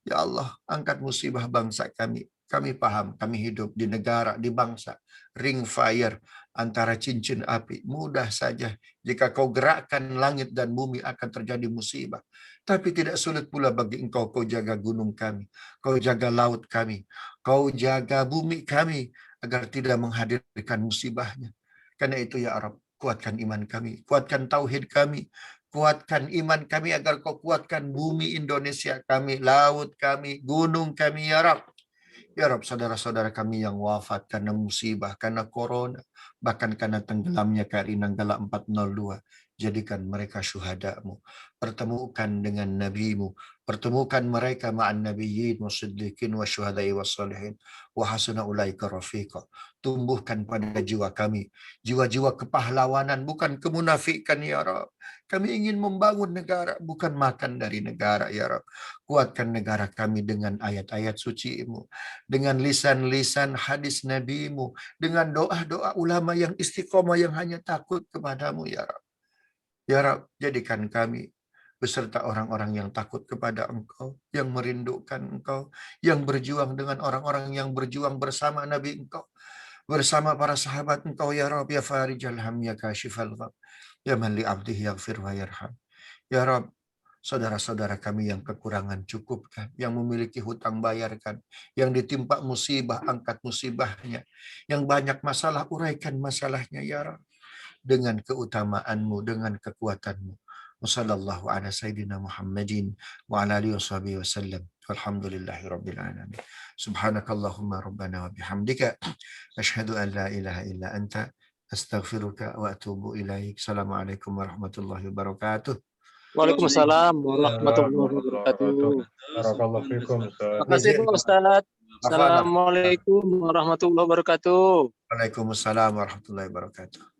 Ya Allah, angkat musibah bangsa kami. Kami paham, kami hidup di negara, di bangsa, ring fire, antara cincin api. Mudah saja jika kau gerakkan langit dan bumi akan terjadi musibah. Tapi tidak sulit pula bagi engkau, kau jaga gunung kami, kau jaga laut kami, kau jaga bumi kami, agar tidak menghadirkan musibahnya. Karena itu ya Rabb, kuatkan iman kami, kuatkan tauhid kami, kuatkan iman kami agar kau kuatkan bumi Indonesia kami, laut kami, gunung kami ya Rabb. Ya Rabb, saudara-saudara kami yang wafat karena musibah, karena corona, bahkan karena tenggelamnya KRI Nanggala 402. Jadikan mereka syuhada-Mu. Pertemukan dengan Nabi-Mu. Pertemukan mereka ma'an nabiyyin wa siddiqin wa syuhada'i wa salihin. Wa hasuna ulaika rafiqa. Tumbuhkan pada jiwa kami jiwa-jiwa kepahlawanan, bukan kemunafikan ya Rabb. Kami ingin membangun negara, bukan makan dari negara ya Rabb. Kuatkan negara kami dengan ayat-ayat suci-Mu, dengan lisan-lisan hadis Nabi-Mu, dengan doa-doa ulama yang istiqomah yang hanya takut kepadamu ya Rabb. Ya Rabb, jadikan kami beserta orang-orang yang takut kepada Engkau, yang merindukan Engkau, yang berjuang dengan orang-orang yang berjuang bersama Nabi Engkau, bersama para sahabat Engkau ya Rabb, ya Farijal Ham, ya Kashifal Gham, ya Man li abdihi yaghfir wa yarham. Ya Rabb, saudara-saudara kami yang kekurangan cukupkan, yang memiliki hutang bayarkan, yang ditimpa musibah angkat musibahnya, yang banyak masalah uraikan masalahnya ya Rabb, dengan keutamaan-Mu, dengan kekuatan-Mu. Wassallallahu ala sayyidina Muhammadin wa ala alihi washabihi wasallam. Walhamdulillahi rabbil alamin. Subhanakallahumma rabbana wa bihamdika asyhadu an la ilaha illa anta astaghfiruka wa atubu ilaik. Assalamualaikum warahmatullahi wabarakatuh. Waalaikumsalam warahmatullahi wabarakatuh. Barakallahu fikum. Terima kasih Pak Ustadz. Assalamualaikum warahmatullahi wabarakatuh. Waalaikumsalam warahmatullahi wabarakatuh.